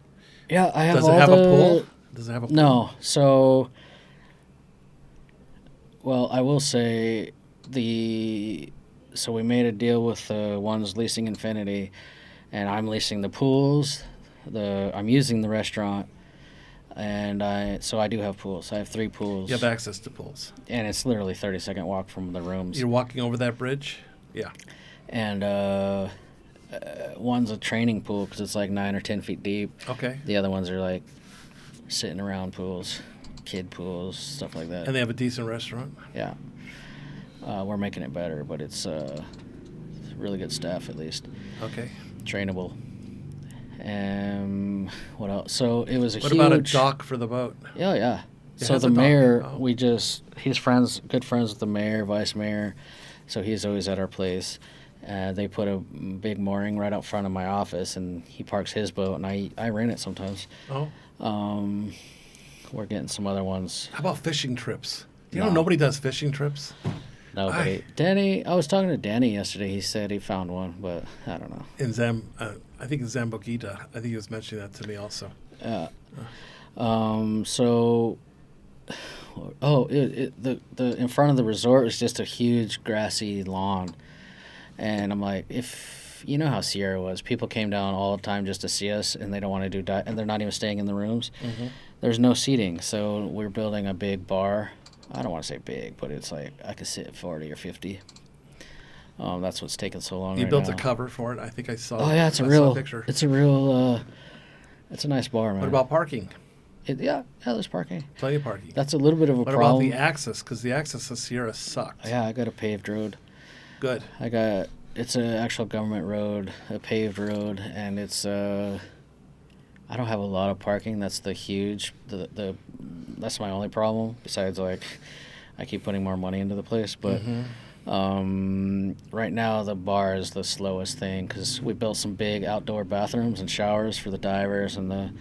B: Yeah, I have.
A: Does it have a pool? Does it have a pool?
B: No. So, well, I will say so we made a deal with the ones leasing Infinity, and I'm leasing the pools. I'm using the restaurant, and I do have pools. I have 3 pools.
A: You have access to pools.
B: And it's literally 30-second walk from the rooms.
A: You're walking over that bridge? Yeah.
B: And one's a training pool because it's like 9 or 10 feet deep.
A: Okay.
B: The other ones are like sitting around pools, kid pools, stuff like that.
A: And they have a decent restaurant?
B: Yeah. We're making it better, but it's really good staff at least.
A: Okay.
B: Trainable. What else? So it was
A: What about a dock for the boat?
B: Yeah, yeah.
A: It
B: So
A: has
B: the
A: a dock.
B: mayor,
A: Oh.
B: he's good friends with the mayor, vice mayor, so he's always at our place. They put a big mooring right out front of my office, and he parks his boat, and I rent it sometimes.
A: Oh.
B: We're getting some other ones.
A: How about fishing trips? You
B: No.
A: know nobody does fishing trips?
B: Nobody. Danny, I was talking to Danny yesterday. He said he found one, but I don't know.
A: I think in Dumaguete. I think he was mentioning that to me also.
B: The in front of the resort is just a huge grassy lawn, and I'm like, if you know how Sierra was, people came down all the time just to see us, and they don't want to do and they're not even staying in the rooms.
A: Mm-hmm.
B: There's no seating, so we're building a big bar. I don't want to say big, but it's like I could sit at 40 or 50. That's what's taking so long.
A: You
B: right
A: built
B: now.
A: a cover for it. I think I saw.
B: Oh yeah, it's a
A: picture.
B: it's a nice bar, man.
A: What about parking?
B: Yeah, there's parking.
A: Plenty of parking.
B: That's a little bit of a
A: What
B: problem.
A: about the access? Because the access to Sierra sucked.
B: Yeah, I got a paved road.
A: Good.
B: It's an actual government road, a paved road, and it's I don't have a lot of parking. That's that's my only problem. Besides, like, I keep putting more money into the place, but right now the bar is the slowest thing because we built some big outdoor bathrooms and showers for the divers, and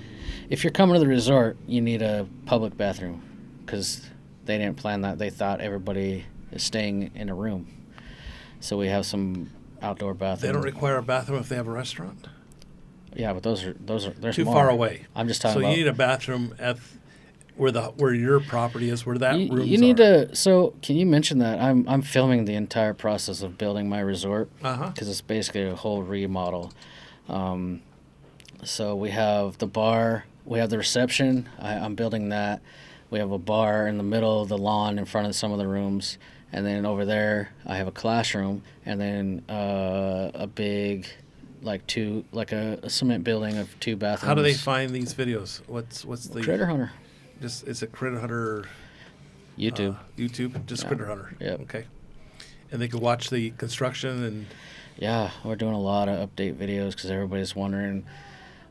B: if you're coming to the resort, you need a public bathroom because they didn't plan that. They thought everybody is staying in a room, so we have some outdoor bathrooms.
A: They don't require a bathroom if they have a restaurant?
B: Yeah, but there's
A: Too
B: more.
A: far away.
B: I'm just talking
A: So
B: about.
A: you need a bathroom at where your property is, where that rooms
B: You need
A: are.
B: to. So can you mention that I'm filming the entire process of building my resort
A: Uh-huh.
B: because it's basically a whole remodel. So we have the bar, we have the reception. I'm building that. We have a bar in the middle of the lawn in front of some of the rooms, and then over there I have a classroom, and then a big, like a cement building of 2 bathrooms.
A: How do they find these videos? What's the
B: Critter Hunter?
A: Just is it Critter Hunter
B: YouTube.
A: YouTube? Just
B: Yeah.
A: Critter Hunter.
B: Yep.
A: Okay. And they can watch the construction and
B: Yeah, we're doing a lot of update videos because everybody's wondering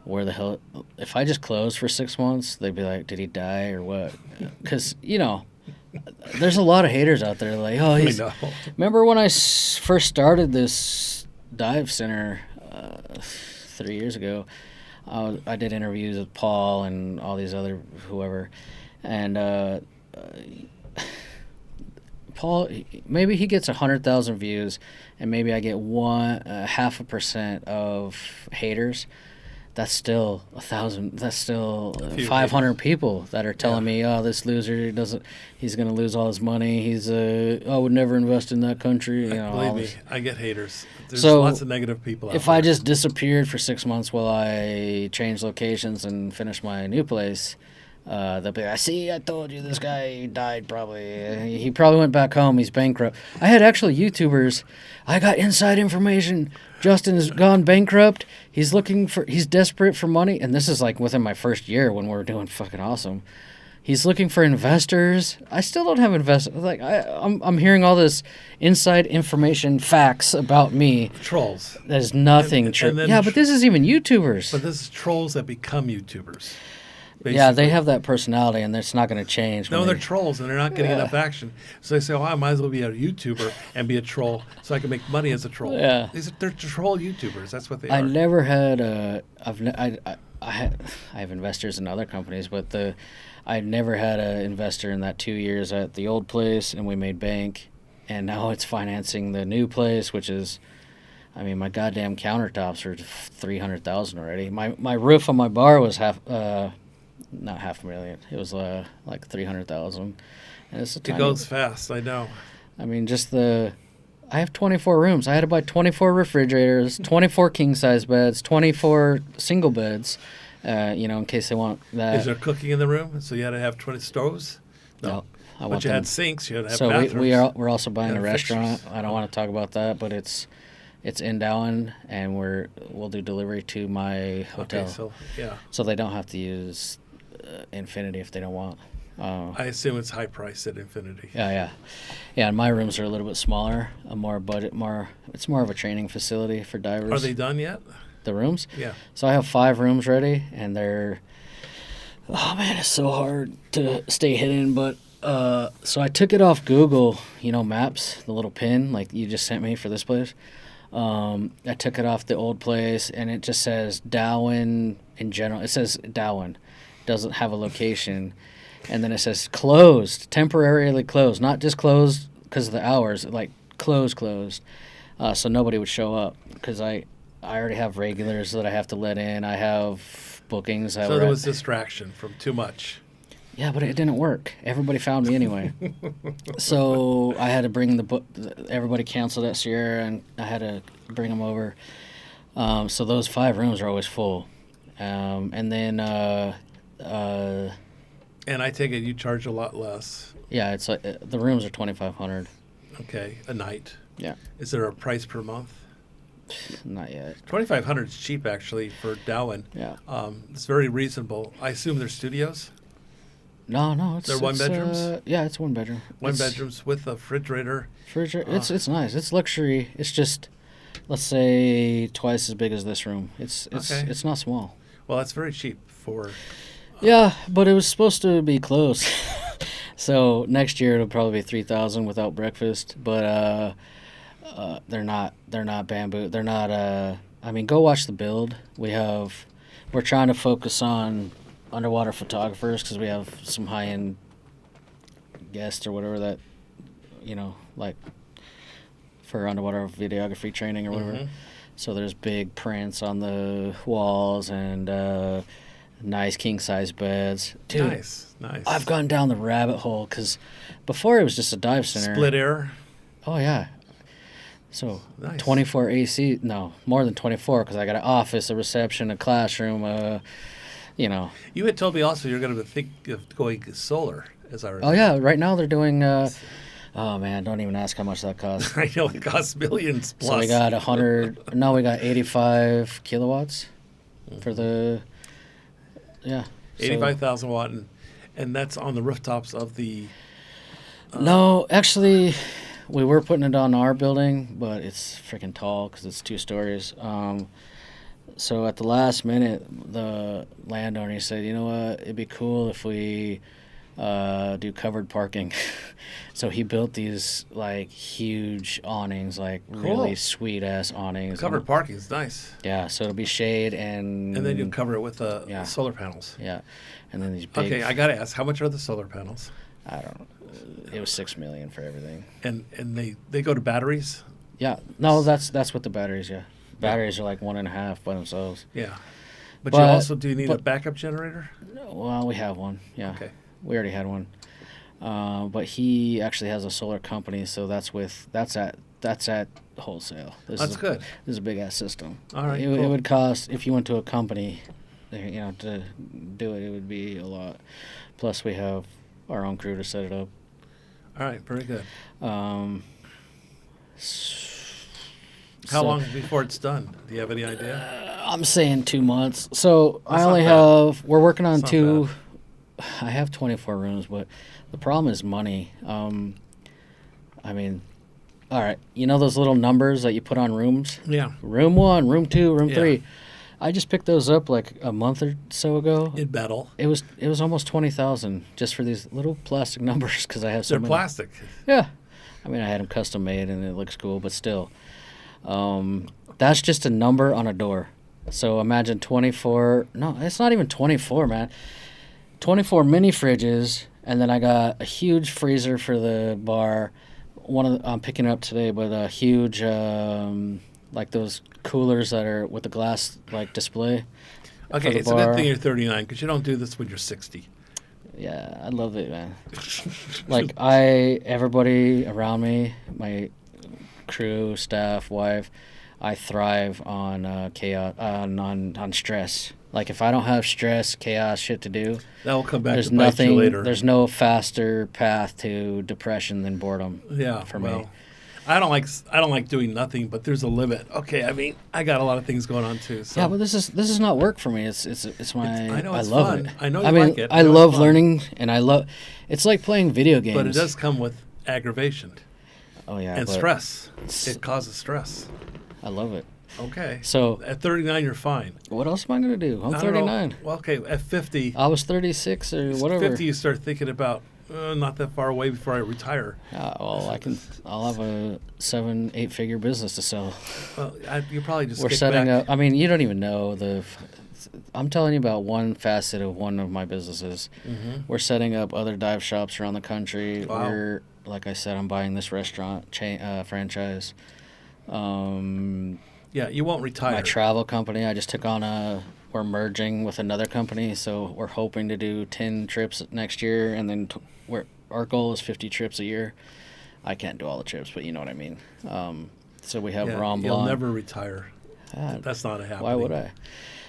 B: where the hell. If I just closed for 6 months, they'd be like, "Did he die or what?" Because there's a lot of haters out there like, "Oh, he's."
A: I know.
B: Remember when I first started this dive center 3 years ago? I did interviews with Paul and all these other whoever, and Paul, maybe he gets 100,000 views, and maybe I get 0.5% of haters. That's still 1,000. That's still 500 people that are telling me, "Oh, this loser he's going to lose all his money. I would never invest in that country."
A: Believe me, I get haters. There's
B: So,
A: lots of negative people out
B: If
A: there.
B: I just disappeared for 6 months while I changed locations and finished my new place, they'll be like, "See, I told you this guy died probably. He probably went back home. He's bankrupt." I had actually YouTubers. I got inside information. Justin has gone bankrupt. He's desperate for money. And this is like within my first year when we're doing fucking awesome. He's looking for investors. I still don't have investors. Like I'm hearing all this inside information facts about me.
A: Trolls.
B: That is nothing true.
A: then
B: Yeah, but this is even YouTubers.
A: But this is trolls that become YouTubers.
B: Yeah, they
A: basically.
B: have that personality, and it's not going to change.
A: No,
B: when
A: they're
B: they-
A: trolls, and they're not getting enough action. So they say, "Oh, I might as well be a YouTuber and be a troll, so I can make money as a troll."
B: Yeah.
A: They're troll YouTubers. That's what they
B: I
A: are.
B: never had I have investors in other companies, but I never had an investor in that 2 years at the old place, and we made bank, and now it's financing the new place, which is, I mean, my goddamn countertops are 300,000 already. My roof on my bar was not $500,000. It was like 300,000, and it's a
A: It
B: tiny.
A: goes fast. I know.
B: I mean, I have 24 rooms. I had to buy 24 refrigerators, 24 king-size beds, 24 single beds, in case they want that.
A: Is there cooking in the room? So you had to have 20 stoves?
B: No, I
A: But
B: want
A: you
B: them.
A: had sinks. You had to have
B: So
A: bathrooms.
B: we're also buying a
A: and
B: restaurant.
A: fixtures.
B: I don't want to talk about that, but it's in Dauin, and we'll do delivery to my hotel.
A: Okay, yeah.
B: So they don't have to use Infinity if they don't want.
A: I assume it's high price at Infinity.
B: Yeah. And my rooms are a little bit smaller, more budget, It's more of a training facility for divers.
A: Are they done yet?
B: The rooms?
A: Yeah.
B: So I have 5 rooms ready, and they're. Oh man, it's so hard to stay hidden. But so I took it off Google, Maps, the little pin like you just sent me for this place. I took it off the old place, and it just says Dauin in general. It says Dauin, doesn't have a location. And then it says closed, temporarily closed, not just closed because of the hours, like closed. So nobody would show up because I already have regulars that I have to let in. I have bookings.
A: So there was distraction from too much.
B: Yeah, but it didn't work. Everybody found me anyway. So I had to bring everybody canceled at Sierra, and I had to bring them over. So those 5 rooms are always full. And then...
A: And I take it you charge a lot less.
B: Yeah, it's like the rooms are $2,500.
A: Okay, a night.
B: Yeah,
A: Is there a price per month?
B: not yet.
A: $2,500 is cheap actually for Dauin.
B: Yeah.
A: It's very reasonable. I assume they're studios.
B: No, it's
A: They're one bedrooms?
B: Yeah, it's 1 bedroom.
A: One bedrooms with a refrigerator.
B: It's nice. It's luxury. It's just, let's say, twice as big as this room. It's
A: Okay.
B: it's not small.
A: Well, that's very cheap for.
B: Yeah, but it was supposed to be close. So next year it'll probably be 3,000 without breakfast. But they're not bamboo. They're not. I mean, go watch the build. We're trying to focus on underwater photographers because we have some high-end guests or whatever that, like for underwater videography training or whatever.
A: Mhm.
B: So there's big prints on the walls and nice king-size beds. Dude,
A: Nice.
B: I've gone down the rabbit hole because before it was just a dive center.
A: Split air.
B: Oh, yeah. So
A: Nice.
B: 24 AC, no, more than 24 because I got an office, a reception, a classroom, you know.
A: You had told me also you're going to think of going solar, as I remember.
B: Oh, yeah, right now they're doing, oh, man, don't even ask how much that costs.
A: I know it costs millions plus.
B: So we got 85 kilowatts for the, yeah.
A: 85,000 watt, and that's on the rooftops of the...
B: No, actually, we were putting it on our building, but it's freaking tall because it's 2 stories. So at the last minute, the landowner said, you know what, it'd be cool if we do covered parking. So he built these, like, huge awnings, like really sweet-ass awnings.
A: Covered parking is nice.
B: Yeah, so it'll be shade and...
A: And then you cover it with solar panels.
B: Yeah, and then these big...
A: Okay, I got to ask, how much are the solar panels?
B: I don't know. It was $6 million for everything.
A: And they go to batteries?
B: Yeah. No, that's with the batteries, yeah. Batteries are like 1.5 by themselves.
A: Yeah. But you also do need a backup generator?
B: Well, we have one, yeah.
A: Okay.
B: We already had one. But he actually has a solar company, so that's at wholesale.
A: That's good.
B: This is a big ass system.
A: All right,
B: It would cost, if you went to a company, you know, to do it, it would be a lot. Plus we have our own crew to set it up.
A: All right, very good. How
B: So-
A: long before it's done? Do you have any idea?
B: I'm saying 2 months. So
A: That's
B: I only
A: not
B: have, we're working on
A: That's not
B: 2. I have 24 rooms, but the problem is money. I mean, all right, you know those little numbers that you put on rooms?
A: Yeah.
B: Room 1, room 2, room
A: Yeah.
B: 3. I just picked those up like a month or so ago.
A: In metal.
B: It was almost 20,000 just for these little plastic numbers because I have so
A: They're
B: many.
A: plastic.
B: Yeah, I mean I had them custom made and it looks cool, but still, that's just a number on a door. So imagine 24. No, it's not even 24, man. 24 mini fridges, and then I got a huge freezer for the bar. I'm picking it up today, but a huge like those coolers that are with the glass like display.
A: Okay, it's a good thing you're 39 because you don't do this when you're 60.
B: Yeah, I love it, man. Like everybody around me, my crew, staff, wife, I thrive on chaos, on stress. Like if I don't have stress, chaos, shit to do,
A: That will come back
B: there's
A: to bite you later.
B: There's no faster path to depression than boredom.
A: Yeah,
B: for
A: well,
B: me.
A: I don't like doing nothing, but there's a limit. Okay, I mean, I got a lot of things going on too. So.
B: Yeah, but this is not work for me. It's my.
A: I know it's
B: love
A: fun.
B: it.
A: I know you
B: mean,
A: like it.
B: I
A: know it's
B: love
A: fun.
B: learning, and I love. It's like playing video games.
A: But it does come with aggravation
B: Oh yeah,
A: and
B: but
A: stress. It causes stress.
B: I love it.
A: Okay.
B: So
A: At 39, you're fine.
B: what else am I gonna do? I'm
A: I don't know.
B: 39.
A: Well, okay, at 50,
B: I was 36 or whatever.
A: 50, you start thinking about not that far away before I retire.
B: Well, I'll have a 7-8 figure business to sell.
A: Well, you probably just
B: We're
A: kick
B: setting
A: back.
B: up. I mean, you don't even know I'm telling you about one facet of one of my businesses.
A: Mm-hmm.
B: We're setting up other dive shops around the country.
A: Wow.
B: We're, like I said, I'm buying this restaurant chain franchise.
A: Yeah, you won't retire.
B: My travel company, I just took on we're merging with another company, so we're hoping to do 10 trips next year, and then our goal is 50 trips a year. I can't do all the trips, but you know what I mean. So we have Ron Blanc.
A: You'll never retire. That's not a happening.
B: Why would I?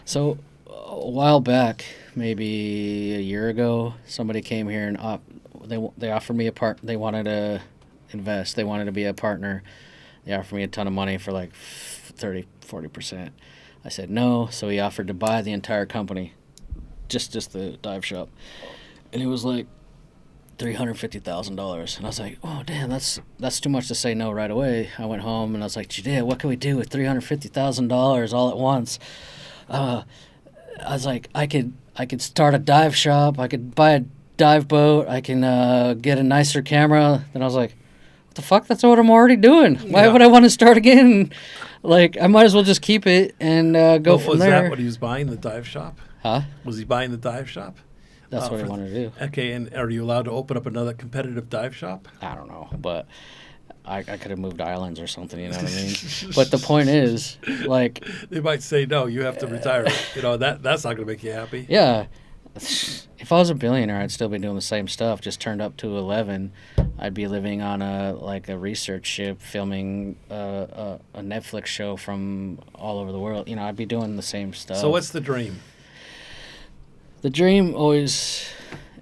B: So a while back, maybe a year ago, somebody came here and they offered me they wanted to invest. They wanted to be a partner. They offered me a ton of money for like 30-40%. I said no, so he offered to buy the entire company, just the dive shop, and it was like $350,000. And I was like, oh damn, that's too much to say no right away. I went home and I was like, Judea, what can we do with $350,000 all at once? I was like, I could start a dive shop. I could buy a dive boat. I can get a nicer camera. Then I was like, what the fuck? That's what I'm already doing. Why would I want to start again? Like, I might as well just keep it and go from there.
A: Was that what he was buying, the dive shop?
B: Huh?
A: Was he buying the dive shop?
B: That's what I wanted to do.
A: Okay, and are you allowed to open up another competitive dive shop?
B: I don't know, but I could have moved islands or something, you know what I mean? But the point is, like,
A: They might say, no, you have to retire. That's not going to make you happy.
B: yeah, if I was a billionaire, I'd still be doing the same stuff, just turned up to 11. I'd be living on a research ship, filming a Netflix show from all over the world. You know, I'd be doing the same stuff.
A: So what's the dream?
B: The dream always,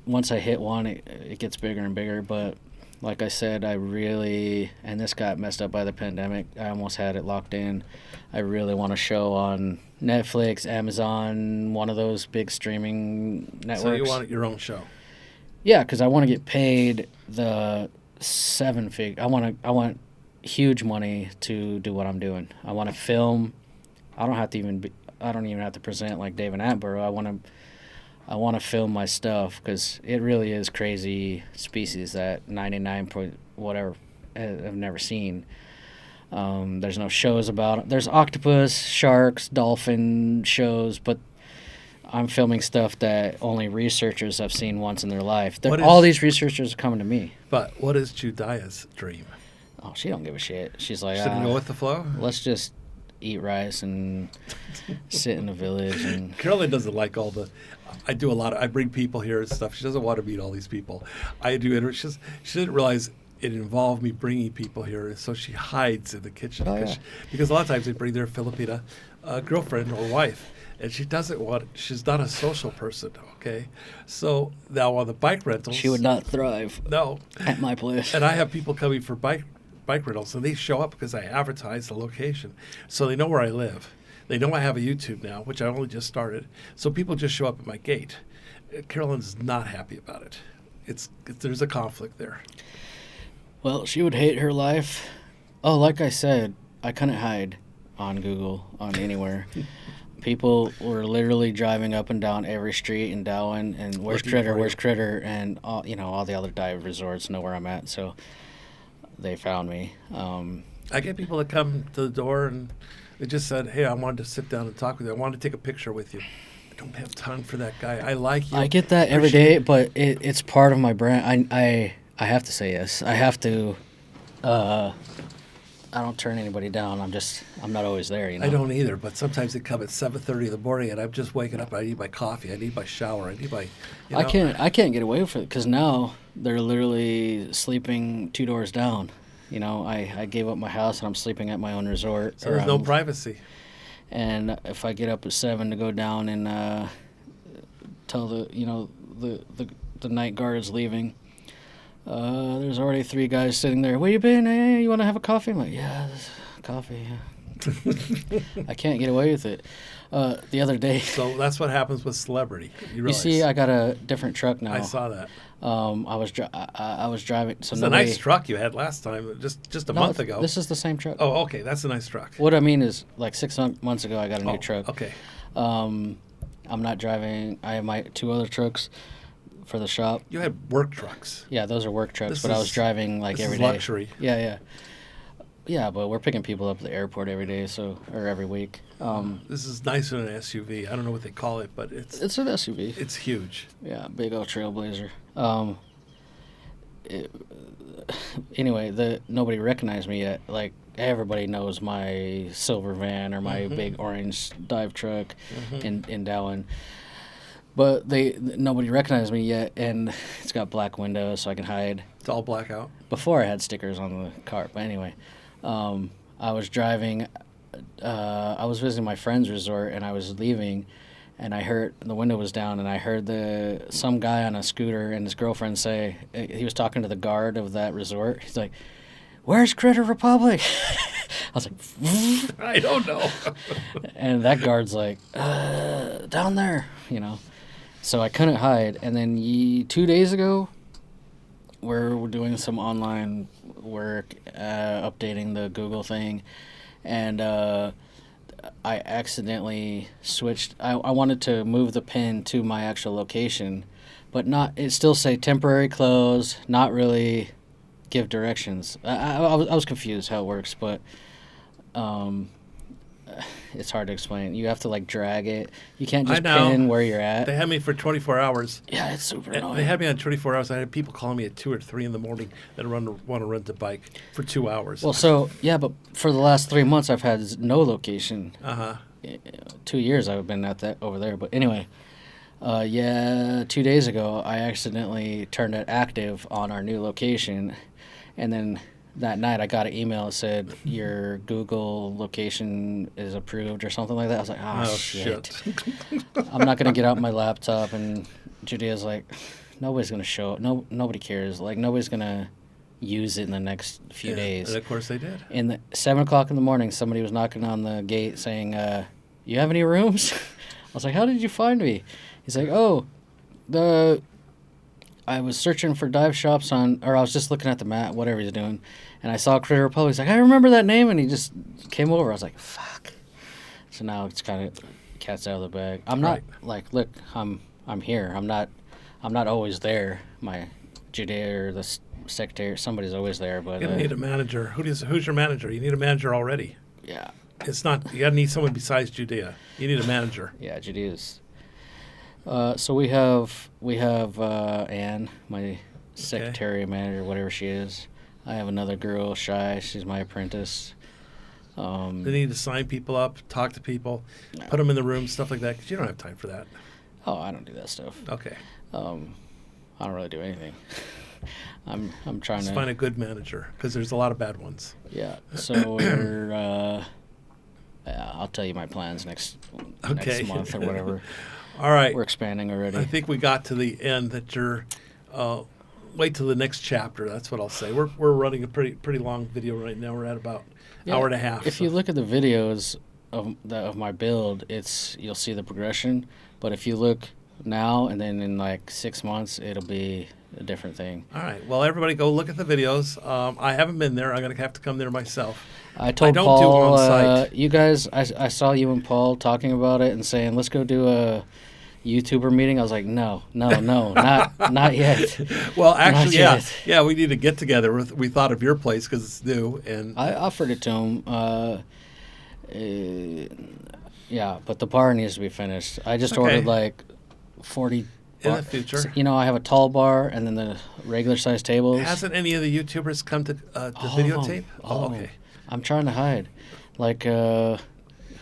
B: once I hit one, it gets bigger and bigger. But like I said, and this got messed up by the pandemic. I almost had it locked in. I really want a show on Netflix, Amazon, one of those big streaming networks.
A: So you want your own show?
B: Yeah, because I want to get paid the I want huge money to do what I'm doing. I want to film. I don't even have to present like David Attenborough. I want to film my stuff because it really is crazy species that 99 point whatever I've never seen. There's no shows about it. There's octopus, sharks, dolphin shows, but I'm filming stuff that only researchers have seen once in their life. All these researchers are coming to me.
A: But what is Judea's dream?
B: Oh, she don't give a shit. She's like,
A: She doesn't go with the flow?
B: let's just eat rice and sit in the village. And
A: Carolyn doesn't like all the... I bring people here and stuff. She doesn't want to meet all these people. I do. She didn't realize it involved me bringing people here, so she hides in the kitchen. Because a lot of times they bring their Filipina girlfriend or wife, and she's not a social person, okay? So now on the bike rentals...
B: She would not thrive
A: No.
B: at my place.
A: And I have people coming for bike rentals, and they show up because I advertise the location. So they know where I live. They know I have a YouTube now, which I only just started. So people just show up at my gate. Carolyn's not happy about it. There's a conflict there.
B: Well, she would hate her life. Oh, like I said, I couldn't hide on Google, on anywhere. People were literally driving up and down every street in Dauin and where's Critter, and all the other dive resorts know where I'm at. So they found me.
A: I get people that come to the door and they just said, hey, I wanted to sit down and talk with you. I wanted to take a picture with you. I don't have time for that guy. I like you.
B: I get that every day, but it's part of my brand. I have to say yes. I have to. I don't turn anybody down. I'm not always there, you know.
A: I don't either, but sometimes they come at 7:30 in the morning, and I'm just waking up. I need my coffee. I need my shower. I need my.
B: I can't get away with it because now they're literally sleeping 2 doors down. You know, I gave up my house and I'm sleeping at my own resort.
A: So there's no privacy.
B: And if I get up at 7 to go down and tell the night guard is leaving, there's already 3 guys sitting there. Where you been? Hey, you want to have a coffee? I'm like, yeah, coffee. Yeah. I can't get away with it. The other day.
A: So that's what happens with celebrity. You
B: see, I got a different truck now.
A: I saw that.
B: I was driving. So
A: it's a nice truck you had last time, just a month ago.
B: This is the same truck.
A: Oh, okay, that's a nice truck.
B: What I mean is, like 6 months ago, I got a new truck.
A: Okay.
B: I'm not driving. I have my 2 other trucks for the shop.
A: You had work trucks.
B: Yeah, those are work trucks, I was driving like every day.
A: Luxury.
B: Yeah. Yeah, but we're picking people up at the airport every day, or every week.
A: This is nicer than an SUV. I don't know what they call it, but it's
B: an SUV.
A: It's huge.
B: Yeah, big old Trailblazer. Anyway, nobody recognized me yet. Like everybody knows my silver van or my big orange dive truck in Dauin. But nobody recognized me yet, and it's got black windows so I can hide.
A: It's all black out.
B: Before I had stickers on the car, but anyway, I was driving. I was visiting my friend's resort, and I was leaving, and I heard the window was down, and I heard some guy on a scooter and his girlfriend say, he was talking to the guard of that resort. He's like, "Where's Critter Republic?" I was like,
A: I don't know.
B: And that guard's like, down there, you know. So I couldn't hide. And then 2 days ago, we're doing some online work, updating the Google thing, and I accidentally switched. I wanted to move the pin to my actual location, but it still say temporary close, not really give directions. I was confused how it works, but it's hard to explain. You have to like drag it. You can't just
A: I know.
B: pin where you're at.
A: They had me for 24 hours.
B: Yeah, it's super annoying.
A: They had me on 24 hours. I had people calling me at 2 or 3 in the morning that want to rent a bike for 2 hours.
B: Well, so yeah, but for the last 3 months, I've had no location. 2 years I've been at that over there. But anyway, 2 days ago, I accidentally turned it active on our new location, and then that night I got an email that said your Google location is approved or something like that. I was like, oh shit. I'm not gonna get out my laptop, and Judea's like, nobody's gonna show up. Nobody cares. Like nobody's gonna use it in the next few days.
A: And of course they did.
B: In the 7 o'clock in the morning, somebody was knocking on the gate saying, "You have any rooms?" I was like, "How did you find me?" He's like, "Oh, I was searching for dive shops or I was just looking at the map, whatever he's doing, and I saw Critter Republic. He's like, I remember that name, and he just came over. I was like, fuck. So now it's kind of cat's out of the bag. I'm not like, look, I'm here. I'm not always there. My Judea or the secretary, somebody's always there. But
A: you need a manager. Who's your manager? You need a manager already.
B: Yeah.
A: It's not. You gotta need someone besides Judea. You need a manager.
B: Yeah, Judea's. So we have Anne, my secretary, manager, whatever she is. I have another girl, Shy. She's my apprentice.
A: They need to sign people up, talk to people, put them in the room, stuff like that. Because you don't have time for that.
B: Oh, I don't do that stuff.
A: Okay.
B: I don't really do anything. I'm trying to
A: find a good manager because there's a lot of bad ones.
B: Yeah. So we're. I'll tell you my plans next month or whatever.
A: All right.
B: We're expanding already.
A: I think we got to the end that you're. Wait till the next chapter. That's what I'll say. We're running a pretty long video right now. We're at about hour and a half.
B: If you look at the videos of my build, you'll see the progression. But if you look now and then in like 6 months, it'll be a different thing.
A: All right. Well, everybody go look at the videos. I haven't been there. I'm going to have to come there myself.
B: I told
A: don't
B: Paul,
A: do it on site.
B: You guys, I saw you and Paul talking about it and saying, let's go do a YouTuber meeting. I was like, no, not yet.
A: Well, actually, yeah, we need to get together. We thought of your place because it's new, and
B: I offered it to him. Yeah, but the bar needs to be finished. I just ordered like 40.
A: In the future,
B: I have a tall bar and then the regular size tables.
A: Hasn't any of the YouTubers come to videotape? Okay.
B: I'm trying to hide. Like, who are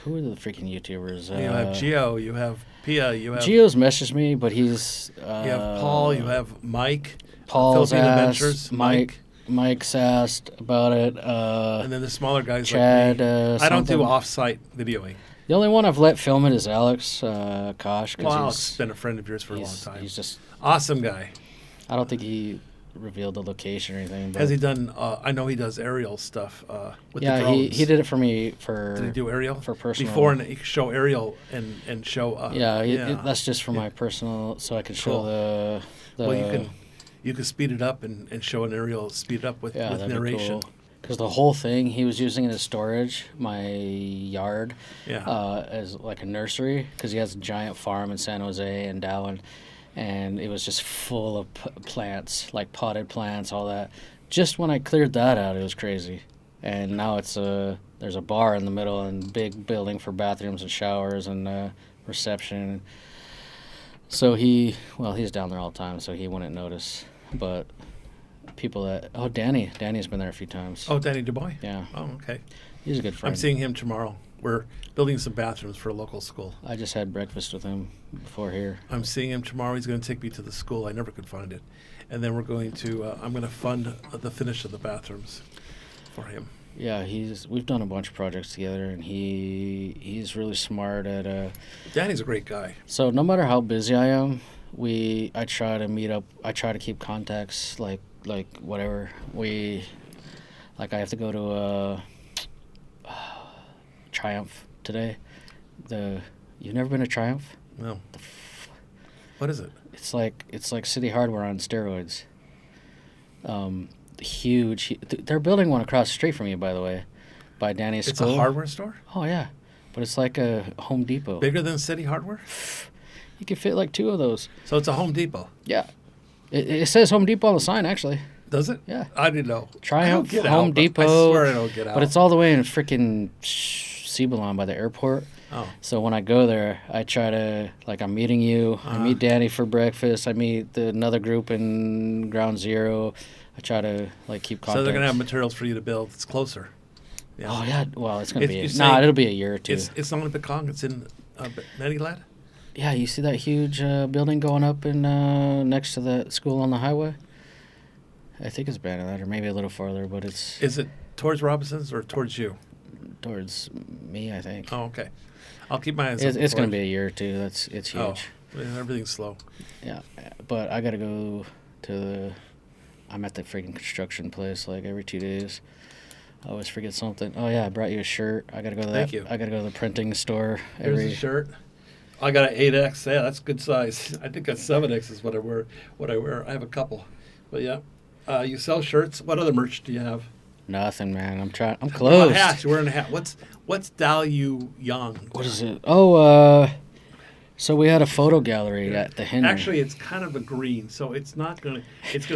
B: the freaking YouTubers?
A: You have Geo, you have Pia, you have...
B: Geo's messaged me, but he's...
A: you have Paul, you have Mike.
B: Paul's
A: Philippine
B: asked,
A: Adventures,
B: Mike's asked about it.
A: And then the smaller guys
B: Chad,
A: like me. I don't do off-site videoing.
B: The only one I've let film it is Alex Kosh.
A: Well, Alex has been a friend of yours for a long time.
B: He's just...
A: Awesome guy.
B: I don't think he revealed the location or anything. But
A: has he done... I know he does aerial stuff with the drones.
B: Yeah, he did it for me for...
A: Did he do aerial?
B: For personal...
A: Before, and he could show aerial and show...
B: that's just for my personal... So I could show the...
A: Well, you can speed it up and show an aerial speed it up with narration.
B: Because the whole thing, he was using it as storage, my yard, as like a nursery, because he has a giant farm in San Jose and Dauin, and it was just full of plants, like potted plants, all that. Just when I cleared that out, it was crazy. And now there's a bar in the middle and big building for bathrooms and showers and reception. So he's down there all the time, so he wouldn't notice. But people Danny's been there a few times.
A: Oh, Danny Dubois?
B: Yeah.
A: Oh, okay.
B: He's a good friend.
A: I'm seeing him tomorrow. We're building some bathrooms for a local school.
B: I just had breakfast with him before here.
A: I'm seeing him tomorrow. He's going to take me to the school. I never could find it. And then we're going to, I'm going to fund the finish of the bathrooms for him.
B: Yeah, we've done a bunch of projects together, and he's really smart at...
A: Danny's a great guy.
B: So no matter how busy I am, I try to meet up. I try to keep contacts, like whatever. I have to go to Triumph today. You've never been to Triumph?
A: No. What is it?
B: It's like City Hardware on steroids. Huge. They're building one across the street from you, by the way, by Danny's school.
A: It's a hardware store?
B: Oh yeah, but it's like a Home Depot.
A: Bigger than City Hardware?
B: You could fit like 2 of those.
A: So it's a Home Depot?
B: Yeah. It says Home Depot on the sign, actually.
A: Does it?
B: Yeah.
A: I didn't know.
B: Triumph,
A: Home
B: Depot.
A: I swear I don't get out.
B: But it's all the way in freaking Cibalon by the airport.
A: Oh.
B: So when I go there, I try to, like, I'm meeting you. I meet Danny for breakfast. I meet another group in Ground Zero. I try to, like, keep contact.
A: So they're going to have materials for you to build. It's closer.
B: Yeah. Oh, yeah. Well, it's going to be...
A: Nah,
B: it'll be a year or two.
A: It's not in Pekong. It's in Medilad?
B: Yeah, you see that huge building going up in next to the school on the highway? I think it's Medilad, or maybe a little farther, but it's...
A: Is it towards Robinson's or towards you?
B: Towards me, I think.
A: Oh, okay. I'll keep my eyes open.
B: It's going to be a year or two. It's huge.
A: Oh, everything's slow.
B: Yeah, but I got to go to the... I'm at the freaking construction place like every 2 days. I always forget something. Oh, yeah, I brought you a shirt. I got to go to that.
A: Thank you.
B: I got to go to the printing store.
A: Here's a shirt. I got an 8X. Yeah, that's good size. I think a 7X is what I wear. I have a couple. But, yeah. You sell shirts. What other merch do you have?
B: Nothing, man. I'm closed.
A: Hat. You're wearing a hat. What's Dalu Young?
B: What is it? Oh, so we had a photo gallery at the Henry.
A: Actually, it's kind of a green, so it's gonna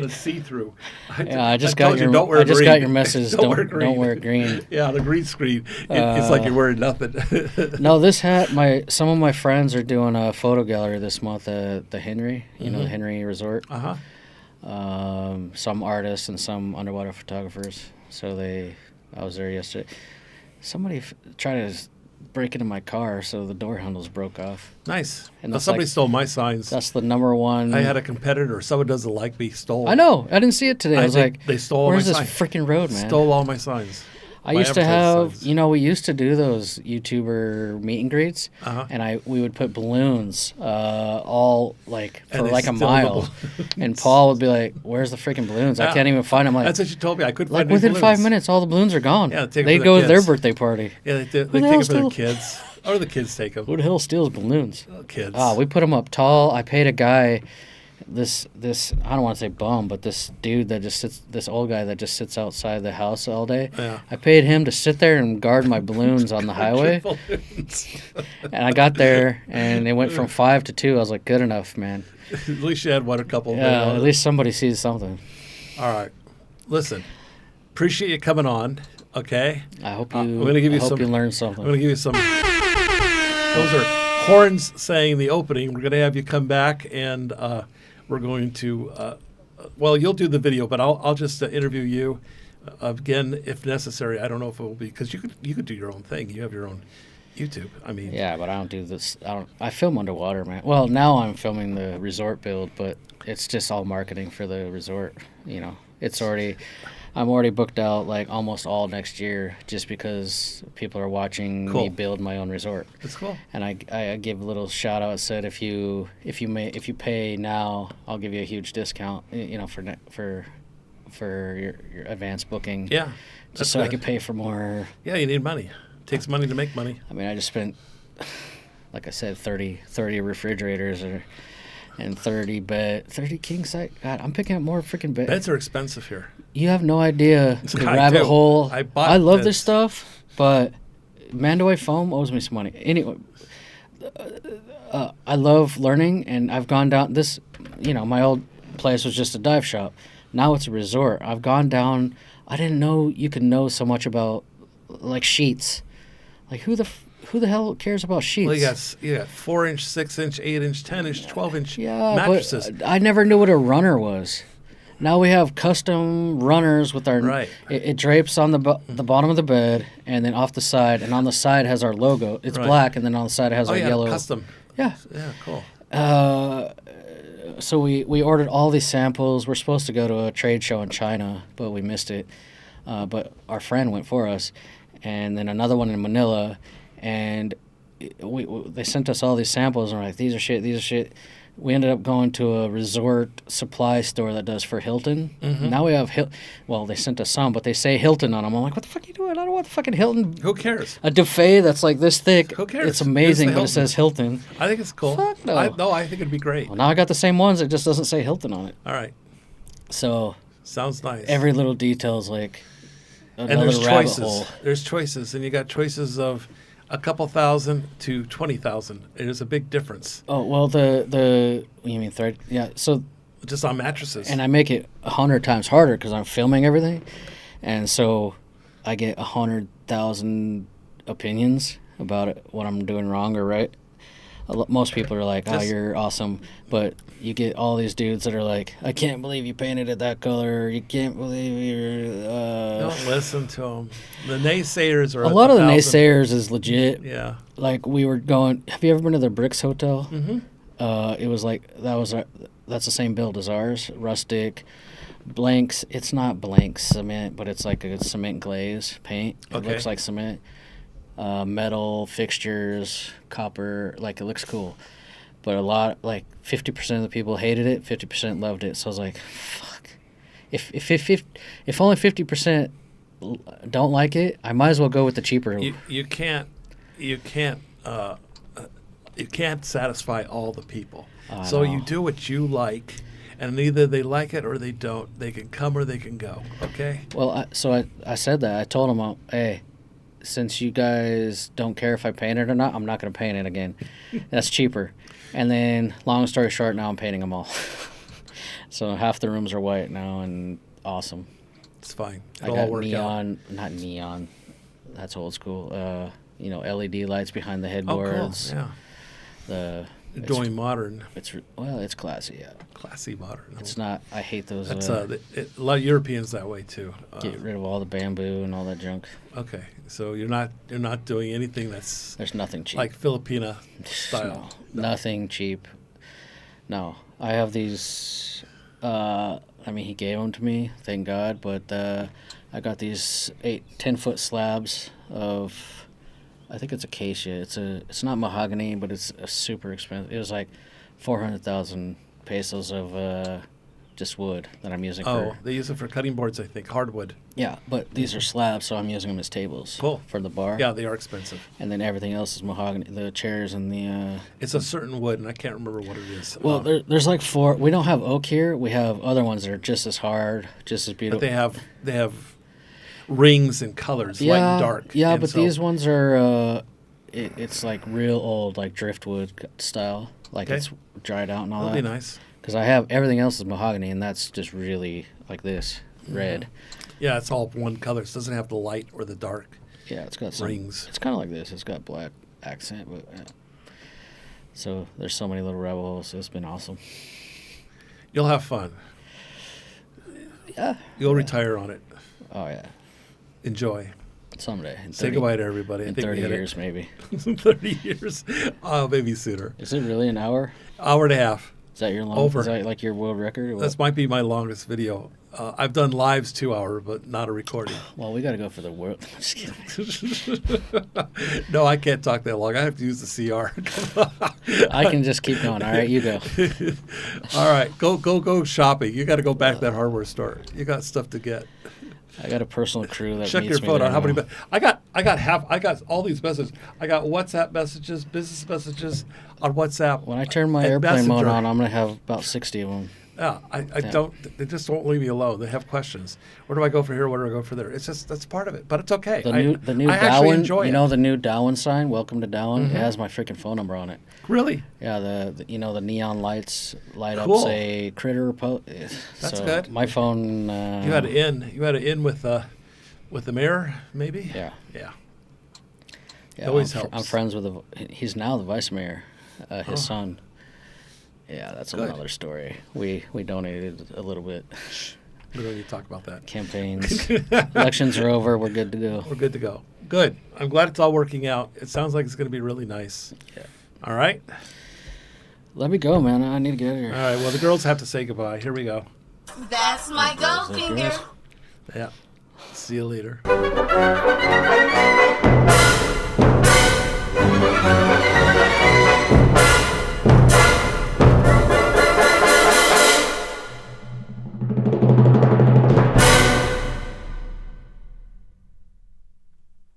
A: see through.
B: I just got your message. Don't wear green.
A: Yeah, the green screen. It's like you're wearing nothing.
B: No, this hat. Some of my friends are doing a photo gallery this month at the Henry. You know, the Henry Resort. Some artists and some underwater photographers. So I was there yesterday. Somebody tried to break into my car, so the door handles broke off.
A: Nice. And somebody stole my signs.
B: That's the number one.
A: I had a competitor. Someone doesn't like me. Stole.
B: I know. I didn't see it today. I was like,
A: they stole all my signs.
B: Where's this freaking road, man?
A: Stole all my signs.
B: I used to have, we used to do those YouTuber meet and greets, and we would put balloons all like for like a mile, and Paul would be like, "Where's the freaking balloons? I can't even find them." Like,
A: that's what you told me. I couldn't
B: like
A: find
B: within
A: balloons.
B: 5 minutes, all the balloons are gone.
A: Yeah,
B: they go to their birthday party.
A: Yeah, they take it for their kids, or the kids take them.
B: Who the hell steals balloons?
A: Kids.
B: We put them up tall. I paid a guy. This I don't want to say bum, but this dude that just sits, this old guy that just sits outside the house all day. Yeah. I paid him to sit there and guard my balloons on the highway. And I got there, and it went from 5 to 2. I was like, good enough, man.
A: At least you had a couple.
B: Yeah, at least somebody sees something.
A: All right, listen. Appreciate you coming on. Okay.
B: I hope you. I'm gonna give you some. You learned something.
A: I'm gonna give you some. Those are horns saying the opening. We're gonna have you come back and. We're going to, you'll do the video, but I'll just interview you again if necessary. I don't know if it will be because you could do your own thing. You have your own YouTube. I mean, yeah, but I don't do this. I film underwater, man. Well, now I'm filming the resort build, but it's just all marketing for the resort. I'm already booked out like almost all next year just because people are watching me build my own resort. That's cool. And I give a little shout out. Said if you pay now, I'll give you a huge discount. For your advanced booking. Yeah. Just so I can pay for more. Yeah, you need money. It takes money to make money. I mean, I just spent, like I said, 30 refrigerators and 30 king size. God, I'm picking up more freaking beds. Beds are expensive here. You have no idea the rabbit hole. I love this stuff, but Mandaway Foam owes me some money. Anyway, I love learning, and I've gone down this. My old place was just a dive shop. Now it's a resort. I've gone down. I didn't know you could know so much about like sheets. Like who the hell cares about sheets? Well, you got 4-inch, 6-inch, 8-inch, 10-inch, 12-inch mattresses. But I never knew what a runner was. Now we have custom runners with our. Right. It drapes on the bottom of the bed, and then off the side, and on the side has our logo. It's black, and then on the side it has our yellow. Custom. Yeah. Yeah. Cool. So we ordered all these samples. We're supposed to go to a trade show in China, but we missed it. But our friend went for us, and then another one in Manila. And they sent us all these samples, and we're like, these are shit. We ended up going to a resort supply store that does for Hilton. Mm-hmm. Now we have they sent us some, but they say Hilton on them. I'm like, what the fuck are you doing? I don't want the fucking Hilton. Who cares? A duvet that's like this thick. Who cares? It's amazing, but it says Hilton. I think it's cool. Fuck no. I think it'd be great. Well, now I got the same ones. It just doesn't say Hilton on it. All right. So. Sounds nice. Every little detail's like another rabbit hole. There's choices, and you got choices of a couple thousand to 20,000. It is a big difference. Oh well, the you mean thread? Yeah. So just on mattresses, and I make it 100 times harder because I'm filming everything, and so I get 100,000
B: opinions about it, what I'm doing wrong or right. Most people are like, "Oh, you're awesome," but you get all these dudes that are like, "I can't believe you painted it that color. You can't believe you're."
A: Don't listen to them. The naysayers are
B: a lot of the naysayers is legit.
A: Yeah.
B: Like we were going. Have you ever been to the Bricks Hotel?
A: Mm-hmm.
B: It was like that's the same build as ours, rustic, blanks. It's not blank cement, but it's like a cement glaze paint. It
A: Okay.
B: looks like cement. Metal fixtures, copper, like it looks cool. But 50% of the people hated it, 50% loved it. So I was like, fuck. If only 50% don't like it, I might as well go with the cheaper.
A: You can't satisfy all the people. So you do what you like, and either they like it or they don't. They can come or they can go. Okay.
B: Well, I said that. I told them, hey, since you guys don't care if I paint it or not, I'm not going to paint it again. That's cheaper. And then, long story short, now I'm painting them all. So half the rooms are white now, and awesome.
A: It's fine.
B: I got neon, not neon. That's old school. LED lights behind the headboards.
A: Oh, cool. Yeah. Doing modern.
B: It's classy. Yeah.
A: Classy modern.
B: It's not. I hate those.
A: That's a lot of Europeans that way too.
B: Get rid of all the bamboo and all that junk.
A: Okay, so you're not doing anything that's.
B: There's nothing cheap.
A: Like Filipina style.
B: No. Nothing cheap. No, I have these. He gave them to me, thank God. But I got these 10-foot slabs of. I think it's acacia. It's not mahogany, but it's super expensive. It was like 400,000 pesos of just wood that I'm using.
A: They use it for cutting boards, I think, hardwood.
B: Yeah, but these are slabs, so I'm using them as tables.
A: Cool.
B: For the bar.
A: Yeah, they are expensive.
B: And then everything else is mahogany. The chairs and the.
A: It's a certain wood, and I can't remember what it is.
B: Well, there's like 4. We don't have oak here. We have other ones that are just as hard, just as beautiful.
A: But they have rings and colors, light and dark.
B: Yeah, but these ones are. It's like real old, like driftwood style. Like it's dried out and all
A: That'd
B: that.
A: be nice.
B: Because I have everything else is mahogany, and that's just really like this red.
A: Yeah, it's all one color. It doesn't have the light or the dark.
B: Yeah, it's got some
A: rings.
B: It's kind of like this. It's got black accent, but yeah. So there's so many little rabbit holes. It's been awesome.
A: You'll have fun.
B: Yeah.
A: You'll retire on it.
B: Oh yeah.
A: Enjoy.
B: Someday.
A: Say goodbye to everybody.
B: In 30 years, maybe.
A: 30 years. Maybe sooner.
B: Is it really an hour?
A: Hour and a half.
B: Is that your
A: Over.
B: Is that like your world record? Or what?
A: This might be my longest video. I've done lives 2 hours, but not a recording.
B: Well, we got to go for the world. I'm just kidding.
A: No, I can't talk that long. I have to use the CR.
B: I can just keep going. All right, you go.
A: All right, go shopping. You got to go back to that hardware store. You got stuff to get.
B: I got a personal crew that
A: check
B: meets
A: your
B: me
A: phone
B: there
A: on how
B: now.
A: many. I got all these messages. I got WhatsApp messages, business messages on WhatsApp.
B: When I turn my
A: and
B: airplane mode
A: Messenger.
B: on, I'm gonna have about 60 of them.
A: Yeah, I don't. They just won't leave me alone. They have questions. Where do I go for here? Where do I go for there? It's just that's part of it, but it's okay.
B: The new
A: I actually
B: Dauin,
A: enjoy it.
B: you know the new Dauin sign, "Welcome to Dauin."
A: Mm-hmm.
B: It has my freaking phone number on it.
A: Really?
B: Yeah, the the neon lights light
A: Cool.
B: up say critter.
A: That's
B: so
A: good.
B: My phone.
A: You had to in with the mayor, maybe.
B: Yeah.
A: Yeah.
B: Yeah,
A: It always helps.
B: I'm friends with he's now the vice mayor, his son. Yeah, that's
A: Good.
B: another story. We donated a little bit.
A: We don't need to talk about that.
B: Campaigns, elections are over. We're good to go.
A: We're good to go. Good. I'm glad it's all working out. It sounds like it's going to be really nice.
B: Yeah.
A: All right.
B: Let me go, man. I need to get out of here.
A: All right. Well, the girls have to say goodbye. Here we go.
C: That's my Goldfinger.
A: Yeah. See you later.